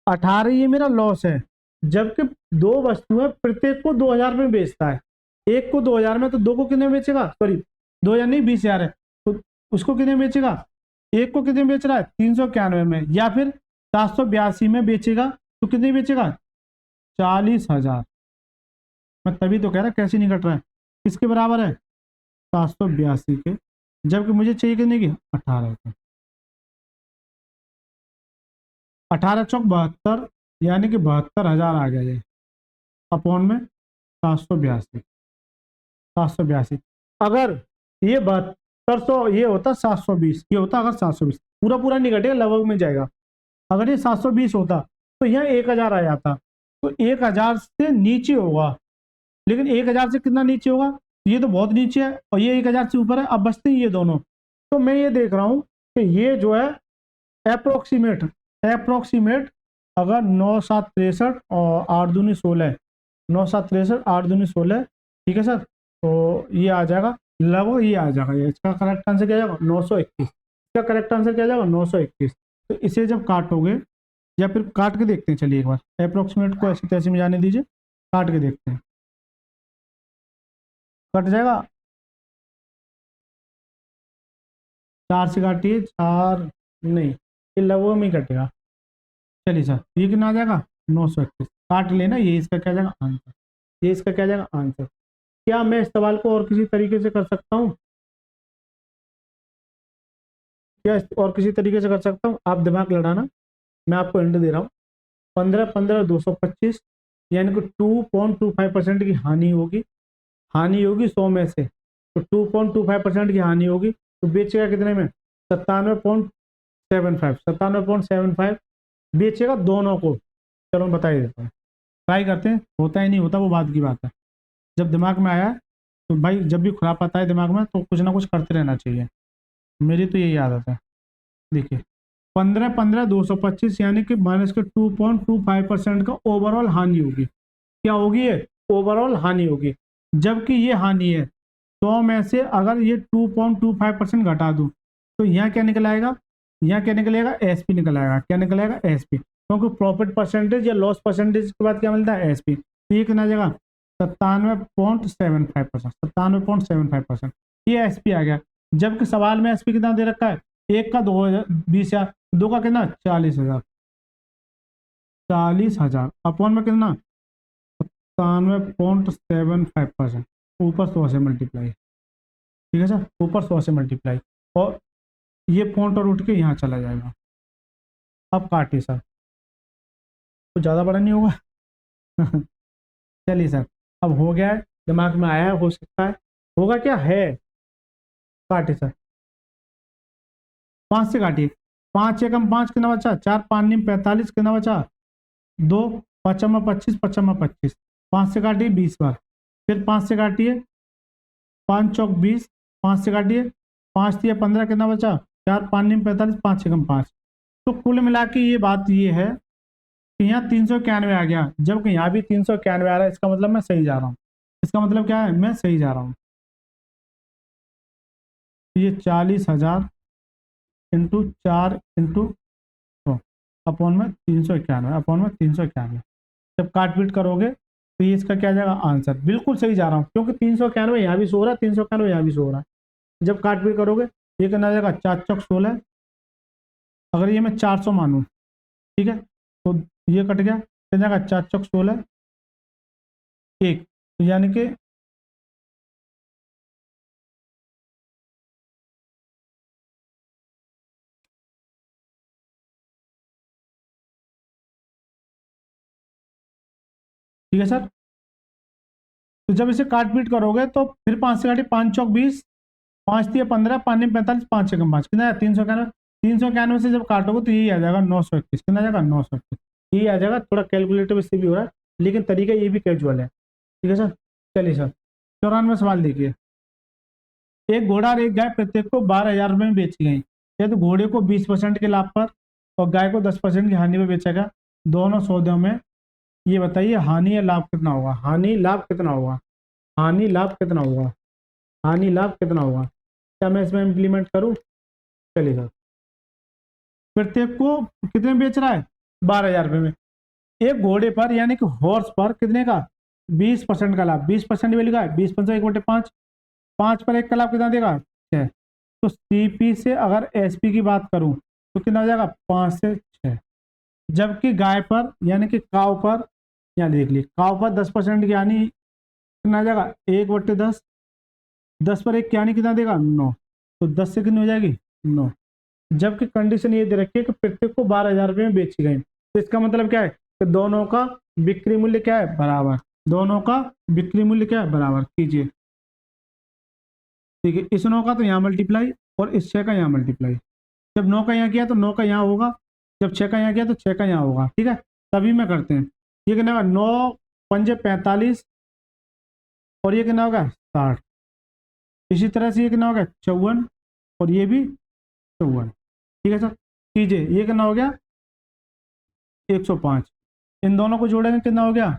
18 ये मेरा लॉस है, जबकि दो वस्तु है, प्रत्येक को 2,000 में बेचता है। एक को 2,000 में, तो दो को कितने बेचेगा? सॉरी, 2,000 नहीं, 20,000 है, तो उसको कितने बेचेगा? एक को कितने बेच रहा है? 391 में, या फिर 782 में बेचेगा, तो कितने बेचेगा? 40,000। मैं तभी तो कह रहा कैसे नहीं कट रहा है। किसके बराबर है? 782 के, जबकि मुझे चाहिए कितने की? 18 के। 18 चौक 72, यानी कि 72,000 आ गया ये, अपॉन में 782, 782। अगर ये 7200 ये होता 720, ये होता अगर 720, पूरा पूरा नहीं घटेगा, लगभग में जाएगा। अगर ये 720 होता तो यहाँ 1,000 आ जाता, तो 1,000 से नीचे होगा, लेकिन 1,000 से कितना नीचे होगा? ये तो बहुत नीचे है, और ये 1,000 से ऊपर है। अब बचते हैं ये दोनों। तो मैं ये देख रहा हूँ कि ये जो है अप्रोक्सीमेट, अप्रोक्सीमेट, अगर 9 7 63 और 8 दूनी 16, 9 7 63 8 दूनी 16, ठीक है सर, तो ये आ जाएगा लगभग, ये आ जाएगा, ये इसका करेक्ट आंसर क्या जाएगा? 921। इसका करेक्ट आंसर क्या जाएगा? 921। तो इसे जब काटोगे, या फिर काट के देखते हैं, चलिए एक बार अप्रोक्सीमेट को ऐसी तैसी में जाने दीजिए, काट के देखते हैं, कट जाएगा। 4 से काटिए, 4 नहीं, ये लगभग में ही कटेगा। चलिए सर, ये कितना आ जाएगा? 921। काट लेना, ये इसका क्या जाएगा? आंसर। ये इसका क्या जाएगा? आंसर। क्या मैं इस सवाल को और किसी तरीके से कर सकता हूँ? क्या और किसी तरीके से कर सकता हूँ? आप दिमाग लड़ाना, मैं आपको हिंट दे रहा हूँ। 15 15 225, यानी कि 2.25% की हानि होगी। हानि होगी 100 में से, तो 2.25% की हानि होगी, तो बेचेगा कितने में? 97.75, 97.75 बेचेगा दोनों को। चलो मैं बता ही देता हूँ, ट्राई करते हैं, होता है नहीं होता वो बात की बात है। जब दिमाग में आया, तो भाई जब भी खुराप आता है दिमाग में, तो कुछ ना कुछ करते रहना चाहिए, मेरी तो यही आदत है। देखिए, 15 15 225, यानी कि माइनस के 2.25% का ओवरऑल हानि होगी। क्या होगी? ये ओवरऑल हानि होगी। जबकि ये हानि है। 100 में से अगर ये 2.25% घटा दूं तो यहाँ क्या निकल आएगा, यहाँ क्या निकलेगा, एसपी निकल आएगा। क्या निकल आएगा, एसपी, क्योंकि प्रॉफिट परसेंटेज या लॉस परसेंटेज के बाद क्या मिलता है, एसपी। तो ये कितना आ जाएगा, 97.75%, 97.75%, ये एसपी आ गया। जबकि सवाल में एसपी कितना दे रखा है, एक का 20,000, दो का कितना 40,000, 40,000 अपॉन में कितना 97.75%, ऊपर 100 से मल्टीप्लाई। ठीक है सर, ऊपर 100 से मल्टीप्लाई, और ये पॉइंट और उठ के यहाँ चला जाएगा। अब काटिए सर, तो ज़्यादा बड़ा नहीं होगा। चलिए सर, अब हो गया है, दिमाग में आया है, हो सकता है, होगा क्या है, काटिए सर, 5 से काटिए, 5 एकम 5 कितना बचा, 4 5 निम 45 कितना बचा, 2 पचमा 25, पचमा 25, 5 से काटिए 20 बार, फिर 5 से काटिए, 5 चौक 20, 5 से काटिए, 5 दिया 15 कितना बचा, 4 5 निम 45, 5 एकम 5। तो कुल मिला के ये बात ये है कि यहाँ 391 आ गया, जबकि यहाँ भी 391 आ रहा है। इसका मतलब मैं सही जा रहा हूँ, इसका मतलब क्या है, मैं सही जा रहा हूँ। ये 40,000 इंटू 4 इंटू अपॉन में 391, अपॉन में 391, जब काट पीट करोगे तो ये इसका क्या आ जाएगा, आंसर। बिल्कुल सही जा रहा हूँ, क्योंकि 391 यहाँ भी सो रहा है, 391 यहाँ भी सो रहा है। जब काट पीट करोगे ये कितना आ जाएगा, 4 चौक 16, अगर ये मैं 400 मानूँ, ठीक है, तो ये कट गया, कितना जाएगा 4 चौक 16, 1, तो यानी कि ठीक है सर। तो जब इसे काट पीट करोगे तो फिर 5 से काटिए, 5 चौक 20, 5 दिए 15, 5 में 45, 5 एकम 5, कितना है 391, 391 से जब काटोगे तो यही आ जाएगा 921, कितना आ जाएगा 921, यही आ जाएगा। थोड़ा कैलकुलेटिव इससे भी हो रहा है, लेकिन तरीका ये भी कैजुअल है। ठीक है सर, चलिए सर 94 सवाल देखिए। एक घोड़ा और एक गाय प्रत्येक को 12,000 रुपये में बेची गई, या तो घोड़े को 20% के लाभ पर और गाय को 10% की हानि पर बेचा गया। दोनों सौदों में ये बताइए हानि या लाभ कितना होगा, हानि लाभ कितना होगा, हानि लाभ कितना होगा, हानि लाभ कितना होगा। क्या मैं इसमें इंप्लीमेंट करूं, चलिए सर। प्रत्येक को कितने में बेच रहा है, 12,000 रुपये में। एक घोड़े पर यानी कि हॉर्स पर कितने का, 20% का लाभ, 20% वैल्यू का है 20 × 1/5, 5 पर 1 का लाभ कितना देगा, 6। तो सीपी से अगर एसपी की बात करूं तो कितना हो जाएगा, 5 से 6। जबकि गाय पर यानी कि काव पर, यहाँ देख लीजिए, काव पर 10% की यानी कितना आ जाएगा, 1/10, 10 पर 1 की यानी कितना देगा, 9। तो 10 से कितनी हो जाएगी, 9। जबकि कंडीशन ये दे रखी है कि प्रत्येक को 12,000 रुपये में बेची गई, तो इसका मतलब क्या है कि दोनों का बिक्री मूल्य क्या है, बराबर, दोनों का बिक्री मूल्य क्या है, बराबर कीजिए। ठीक है, इस 9 का तो यहाँ मल्टीप्लाई और इस 6 का यहाँ मल्टीप्लाई। जब 9 का यहाँ किया तो 9 का यहाँ होगा, जब 6 का यहाँ किया तो 6 का यहाँ होगा। ठीक है, तभी में करते हैं। ये कितना होगा, 9 पंजे 45, और ये कितना होगा 60। इसी तरह से ये कितना होगा 54, और ये भी 54। ठीक है सर, कीजिए, ये कितना हो गया 105। इन दोनों को जोड़ेंगे कितना हो गया,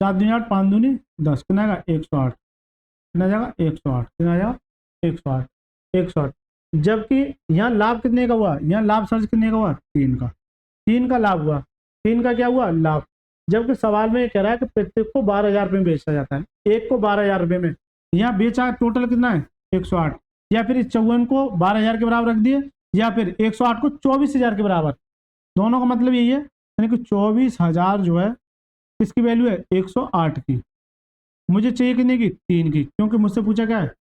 4 दूनी 8, 5 दूनी 10, कितना आएगा 108, कितना जाएगा 108, कितना आ जाएगा 108, 108। जबकि यहाँ लाभ कितने का हुआ, यहाँ लाभ सर्च कितने का हुआ, 3 का, 3 का लाभ हुआ, 3 का क्या हुआ, लाभ। जबकि सवाल में ये कह रहा है कि प्रत्येक को 12,000 रुपये में बेचा जाता है, एक को 12,000 रुपये में, यहाँ बेचा टोटल कितना है 108, या फिर इस 54 को 12,000 के बराबर रख दिए, या फिर 108 को 24,000 के बराबर। दोनों का मतलब यही है, यानी कि 24,000 जो है किसकी वैल्यू है, 108 की। मुझे चाहिए कितने की, 3 की, क्योंकि मुझसे पूछा क्या है,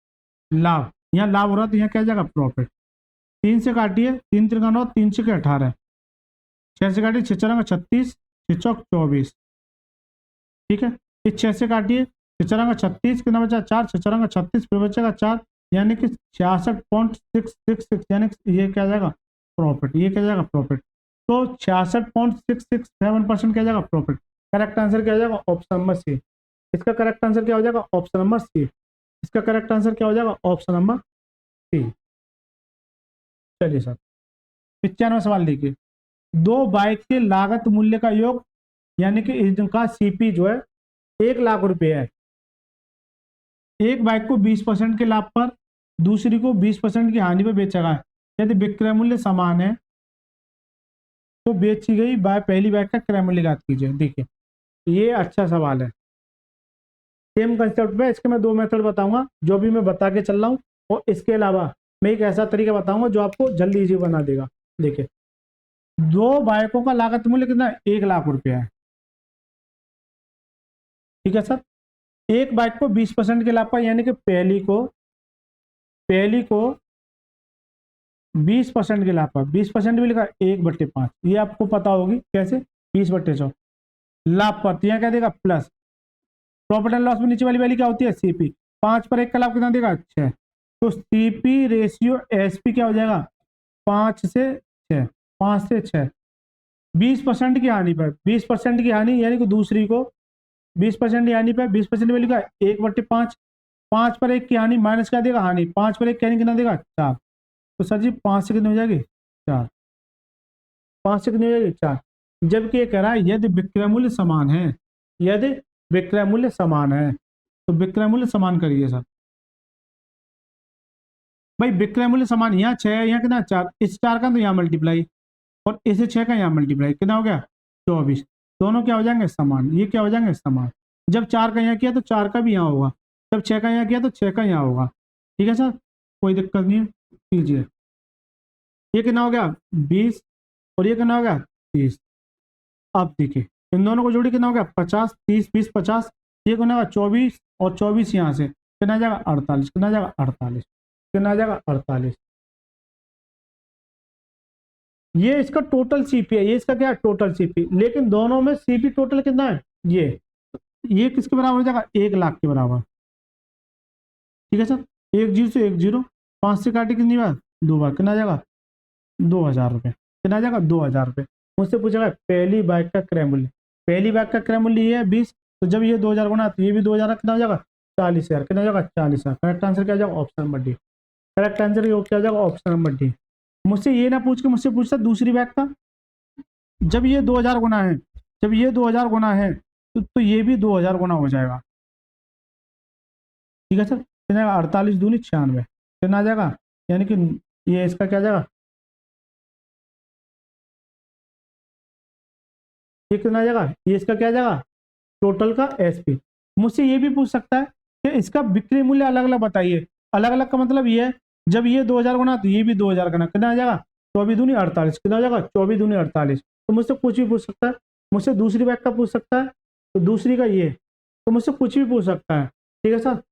लाभ। यहाँ लाभ हो रहा है तो यहाँ क्या जाएगा, प्रॉफिट। 3 से काटिए, 3 3 9, 3 6 18, 6 से काटिए 6 4 36, 6 चौक 24। ठीक है, इस 6 से काटिए, 6 4 36, कितना बचा 4, 6 4 36, फिर बचेगा 4, यानी कि 66.666, यानी कि ये क्या जाएगा, प्रॉफिट। ये क्या जाएगा, प्रॉफिट। तो 66.667% क्या जाएगा, प्रॉफिट। करेक्ट आंसर क्या हो जाएगा, ऑप्शन नंबर सी। इसका करेक्ट आंसर क्या हो जाएगा, ऑप्शन नंबर सी। इसका करेक्ट आंसर क्या हो जाएगा, ऑप्शन नंबर सी। चलिए सर 95 सवाल देखिए। दो बाइक के लागत मूल्य का योग, यानी कि इनका सीपी जो है 1 लाख रुपए है, एक बाइक को 20% के लाभ पर दूसरी को 20% की हानि पर बेचा गया, यदि विक्रय मूल्य समान है तो बेची गई पहली बाइक का क्रय मूल्य ज्ञात कीजिए। देखिए ये अच्छा सवाल है। सेम कंसेप्ट पे इसके मैं दो मेथड बताऊंगा जो भी मैं बता के चल रहा हूँ, और इसके अलावा मैं एक ऐसा तरीका बताऊंगा जो आपको जल्दी इजी बना देगा। देखिए दो बाइकों का लागत मूल्य कितना है, 1,00,000 रुपया है। ठीक है सर, एक बाइक को 20% के लाभ पर, यानी कि पहली को 20% के लाभ पर, 20% भी लिखा 1/5, ये आपको पता होगी कैसे, 20/100 लाभ पर, तो यहाँ क्या देगा प्लस, प्रॉफिट एंड लॉस में नीचे वाली वैल्यू क्या होती है सीपी, 5 पर 1 का लाभ कितना देगा 6, तो सीपी रेशियो एसपी क्या हो जाएगा 5 से 6, 5 से 6। 20% की हानि पर, 20% की हानि यानी कि दूसरी को 20% की हानि पर 20% वैल्यू का 1/5, 5 पर 1 की हानि माइनस क्या देगा हानि, 5 पर 1 की हानि कितना देगा 4, तो सर जी 5 से कितनी हो जाएगी 4, 5 से कितनी हो जाएगी 4। जबकि ये कह रहा है यदि विक्रय मूल्य समान है, यदि विक्रय मूल्य समान है, तो विक्रय मूल्य समान करिए सर। भाई विक्रय मूल्य समान, यहाँ 6 है, यहाँ कितना 4, इस 4 का तो यहाँ मल्टीप्लाई, और इसे 6 का यहाँ मल्टीप्लाई, कितना हो गया 24, दोनों क्या हो जाएंगे समान, ये क्या हो जाएंगे समान। जब 4 का यहाँ किया तो 4 का भी यहाँ होगा, जब 6 का यहाँ किया तो 6 का यहाँ होगा। ठीक है सर, कोई दिक्कत नहीं है, कीजिए। ये कितना हो गया 20 और ये कितना हो गया 30। अब देखिए इन दोनों को जोड़ी कितना हो गया 50, 30 20 50, ये कितना होगा 24 और 24 यहाँ से कितना आ जाएगा 48, कितना आ जाएगा 48, कितना आ जाएगा 48। ये इसका टोटल सीपी है, ये इसका क्या है टोटल सीपी, लेकिन दोनों में सीपी टोटल कितना है, ये किसके बराबर हो जाएगा 1,00,000 के बराबर। ठीक है सर, 1 0 से 1 0, 5 से काटे कितनी बार 2 बार, कितना आ जाएगा 2,000 रुपये, कितना आ जाएगा 2,000 रुपये। मुझसे पूछेगा पहली बाइक का क्रय मूल्य, पहली बाइक का क्रय मूल्य ये है 20, तो जब ये 2,000 गुना तो ये भी 2,000, कितना हो जाएगा 40,000, कितना हो जाएगा 40,000। करेक्ट आंसर क्या हो जाएगा option number D, correct answer क्या हो जाएगा ऑप्शन नंबर डी। मुझसे ये ना पूछ के मुझसे पूछता दूसरी बाइक का, जब ये 2,000 गुना है, जब ये 2,000 गुना है तो ये भी 2,000 गुना हो जाएगा। ठीक है सर, कितना 48 दूनी 96, कितना आ जाएगा, यानी कि ये इसका क्या जाएगा, ये कितना आ जाएगा, ये इसका क्या जाएगा टोटल का एसपी। मुझसे ये भी पूछ सकता है कि इसका बिक्री मूल्य अलग अलग बताइए, अलग अलग का मतलब ये है जब ये 2,000 गुना तो ये भी 2,000 गुना, कितना आ जाएगा 24 दूनी 48, कितना हो जाएगा 24 दूनी 48। तो मुझसे कुछ भी पूछ सकता है, मुझसे दूसरी बाइक का पूछ सकता है, तो दूसरी का ये, तो मुझसे कुछ भी पूछ सकता है। ठीक है सर,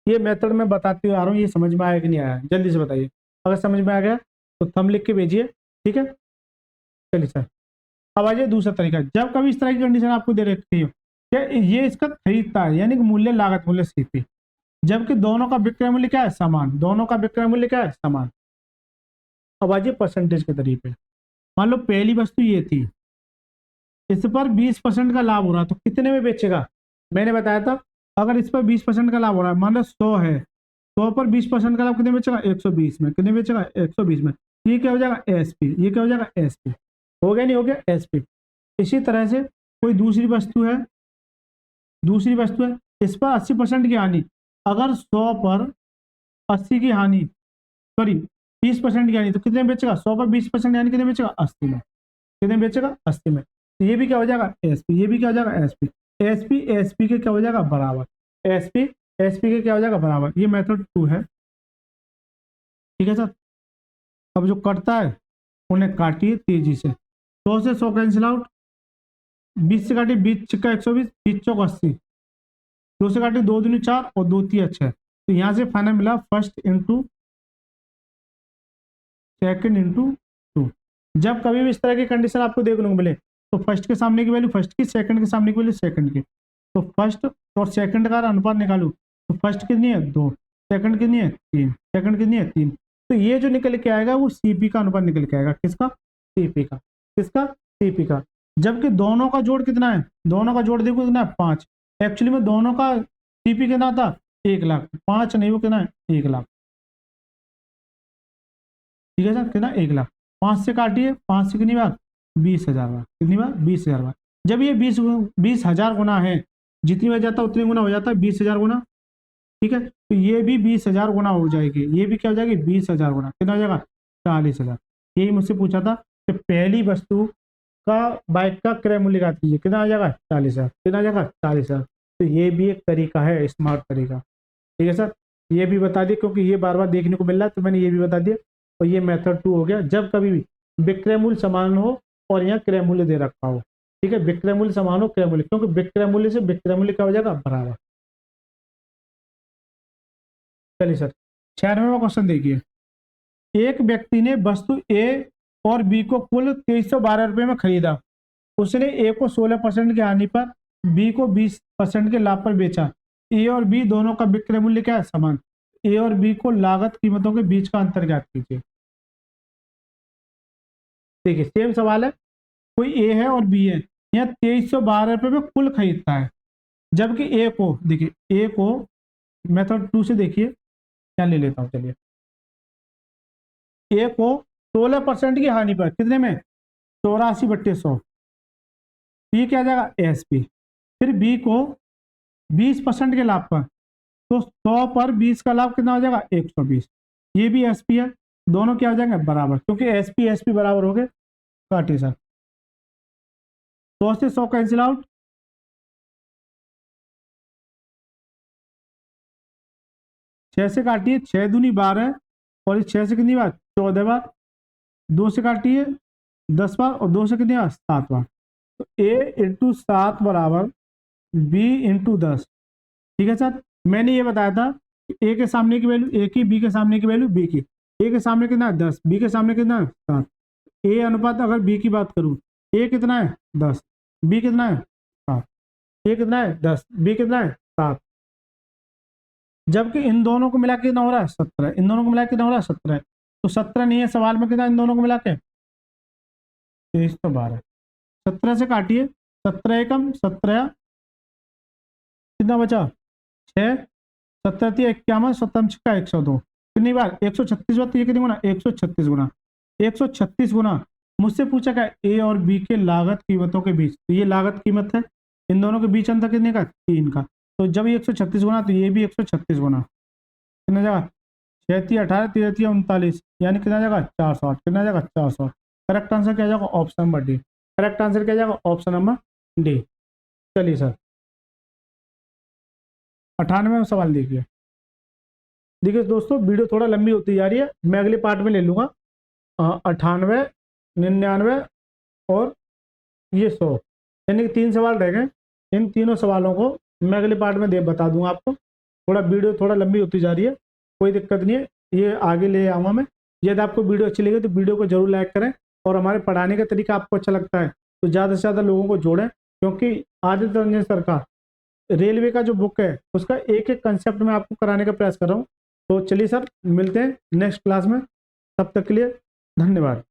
ये मेथड मैं बताते हुए आ रहा हूँ, ये समझ में आया कि नहीं आया जल्दी से बताइए, अगर समझ में आ गया तो थंब लिख के भेजिए। ठीक है, चलिए सर अब आ जाइए दूसरा तरीका। जब कभी इस तरह की कंडीशन आपको दे रखी हो क्या, ये इसका खरीदता है यानी कि मूल्य लागत मूल्य सीपी, जबकि दोनों का विक्रय मूल्य क्या है समान, दोनों का विक्रय मूल्य क्या है समान। अब आ जाइए परसेंटेज के तरीके। मान लो पहली वस्तु ये थी, इस पर 20% का लाभ हो रहा, तो कितने में बेचेगा, मैंने बताया था अगर इस पर 20% का लाभ हो रहा है, मान लो 100 है, 100 पर 20% का लाभ कितने बेचेगा 120 में, कितने बेचेगा 120 में, ये क्या हो जाएगा एसपी, ये क्या हो जाएगा एसपी, हो गया नहीं हो गया एसपी। इसी तरह से कोई दूसरी वस्तु है, दूसरी वस्तु है इस पर 80% की हानि, अगर 100 पर 80 की हानि, सॉरी 30% की हानि, तो कितने बेचेगा 100 पर 20% यानी कितने बेचेगा 80 में, कितने बेचेगा 80 में, तो ये भी क्या हो जाएगा एसपी, ये भी क्या हो जाएगा एसपी, एसपी एसपी के क्या हो जाएगा बराबर, एसपी एसपी के क्या हो जाएगा बराबर। ये मेथड 2 है। ठीक है सर, अब जो कटता है उन्हें काटिए तेजी से, 100 से 100 कैंसिल आउट, 20 से काटिए 20 छिक्का 120, 20 चौक 80, 2 से काटिए 2 दूनी 4 और 2 3 6, तो यहाँ से फाइनल मिला फर्स्ट इंटू सेकंड इंटू 2। जब कभी भी इस तरह की कंडीशन आपको देखने को मिले तो फर्स्ट के सामने की वैल्यू फर्स्ट की, सेकंड के सामने की वैल्यू सेकंड की, तो फर्स्ट और सेकंड का अनुपात निकालू तो फर्स्ट कितनी है 2, सेकंड कितनी है 3, सेकंड कितनी है 3, तो ये जो निकल के आएगा वो सीपी का अनुपात निकल के आएगा, किसका सीपी का, किसका सीपी का। जबकि दोनों का जोड़ कितना है, दोनों का जोड़ देखो कितना है 5, एक्चुअली में दोनों का सीपी कितना था 1,00,000, 5 नहीं वो कितना है 1,00,000। ठीक है सर, कितना 1,00,000, 5 से काटिए 5 से कितनी बार 20,000 बार, कितनी बार 20,000 बार। जब ये 20,000 गुना है, जितनी बार जाता है उतनी गुना हो जाता है 20,000 गुना, ठीक है, तो ये भी 20,000 गुना हो जाएगी, ये भी क्या हो जाएगी 20,000 गुना, कितना हो जाएगा 40,000। यही मुझसे पूछा था कि पहली वस्तु का बाइक का क्रय मूल्य ज्ञात कीजिए, कितना आ जाएगा 40,000, कितना आ जाएगा 40,000। तो ये भी एक तरीका है, स्मार्ट तरीका। ठीक है सर, ये भी बता दिया क्योंकि ये बार बार देखने को मिल रहा है, तो मैंने ये भी बता दिया। और ये मेथड 2 हो गया, जब कभी भी विक्रय मूल्य समान हो और यहाँ क्रय मूल्य दे रखा हो। ठीक है, विक्रय मूल्य समान हो, क्रय मूल्य, क्योंकि विक्रय मूल्य से विक्रय मूल्य क्या हो जाएगा बराबर। चलिए सर, 96वां क्वेश्चन देखिए। एक व्यक्ति ने वस्तु ए और बी को कुल 2312 रुपए में खरीदा। उसने ए को 16% की हानि पर, बी को 20% के लाभ पर बेचा। ए और बी दोनों का विक्रय मूल्य क्या है समान। ए और बी को लागत कीमतों के बीच का अंतर ज्ञात कीजिए। देखिए सेम सवाल है, कोई ए है और बी है, यहाँ 2312 रुपए में कुल खरीदता है, जबकि ए को, देखिए ए को मेथड 2 से देखिए क्या ले लेता हूं, चलिए ए को 16% की हानि पर, कितने में 84/100, ये क्या आ जाएगा एसपी। फिर बी को 20% के लाभ पर, तो 100 पर 20 का लाभ कितना हो जाएगा 120, ये भी एसपी है, दोनों क्या हो जाएंगे बराबर, क्योंकि एसपी एसपी बराबर हो गए। काटिए सर, 100 से 100 कैंसिल आउट, 6 से काटिए 6 दूनी 12, और इस 6 से कितनी बार 14 बार, 2 से काटिए 10 बार, और 2 से कितनी बार 7 बार। तो ए इंटू 7 बराबर बी इंटू 10। ठीक है सर, मैंने ये बताया था ए के सामने की वैल्यू ए की, बी के सामने की वैल्यू बी की। ए के सामने कितना है 10, बी के सामने कितना है 7। ए अनुपात अगर बी की बात करूं, ए कितना है 10, बी कितना है 7, ए कितना है 10, बी कितना है 7, जबकि इन दोनों को मिला के कितना हो रहा है 17, इन दोनों को मिला के कितना हो रहा है 17। तो 17 नहीं है सवाल में, कितना इन दोनों को मिला के 2312। 17 से काटिए, 17 एकम 17, कितना बचा 6, 17 51, 17 का 102, कितनी बार 136 बार, तो ये कितनी गुना 136 गुना, 136 गुना। मुझसे पूछा क्या ए और बी के लागत कीमतों के बीच, तो ये लागत कीमत है, इन दोनों के बीच अंतर कितने का 3 का, तो जब ये 136 गुना, तो ये भी 136 गुना, कितना जाएगा 36 18 33 39, यानी कितना जाएगा 408, कितना जाएगा 408। करेक्ट आंसर क्या जाएगा option number D, correct answer क्या जाएगा ऑप्शन नंबर डी। चलिए सर 98वां सवाल देखिए। देखिए दोस्तों वीडियो थोड़ा लंबी होती जा रही है, मैं अगले पार्ट में ले लूंगा 98, 99 और ये 100, यानी कि 3 सवाल रह गए। इन तीनों सवालों को मैं अगले पार्ट में बता दूंगा आपको। थोड़ा वीडियो थोड़ा लंबी होती जा रही है, कोई दिक्कत नहीं है, ये आगे ले आऊँगा मैं। यदि आपको वीडियो अच्छी लगी तो वीडियो को जरूर लाइक करें, और हमारे पढ़ाने का तरीका आपको अच्छा लगता है तो ज़्यादा से ज़्यादा लोगों को जोड़ें, क्योंकि आदित्य रंजन सरकार रेलवे का जो बुक है उसका एक एक कंसेप्ट में आपको कराने का प्रयास कर रहा हूँ। तो चलिए सर मिलते हैं नेक्स्ट क्लास में, तब तक के लिए धन्यवाद।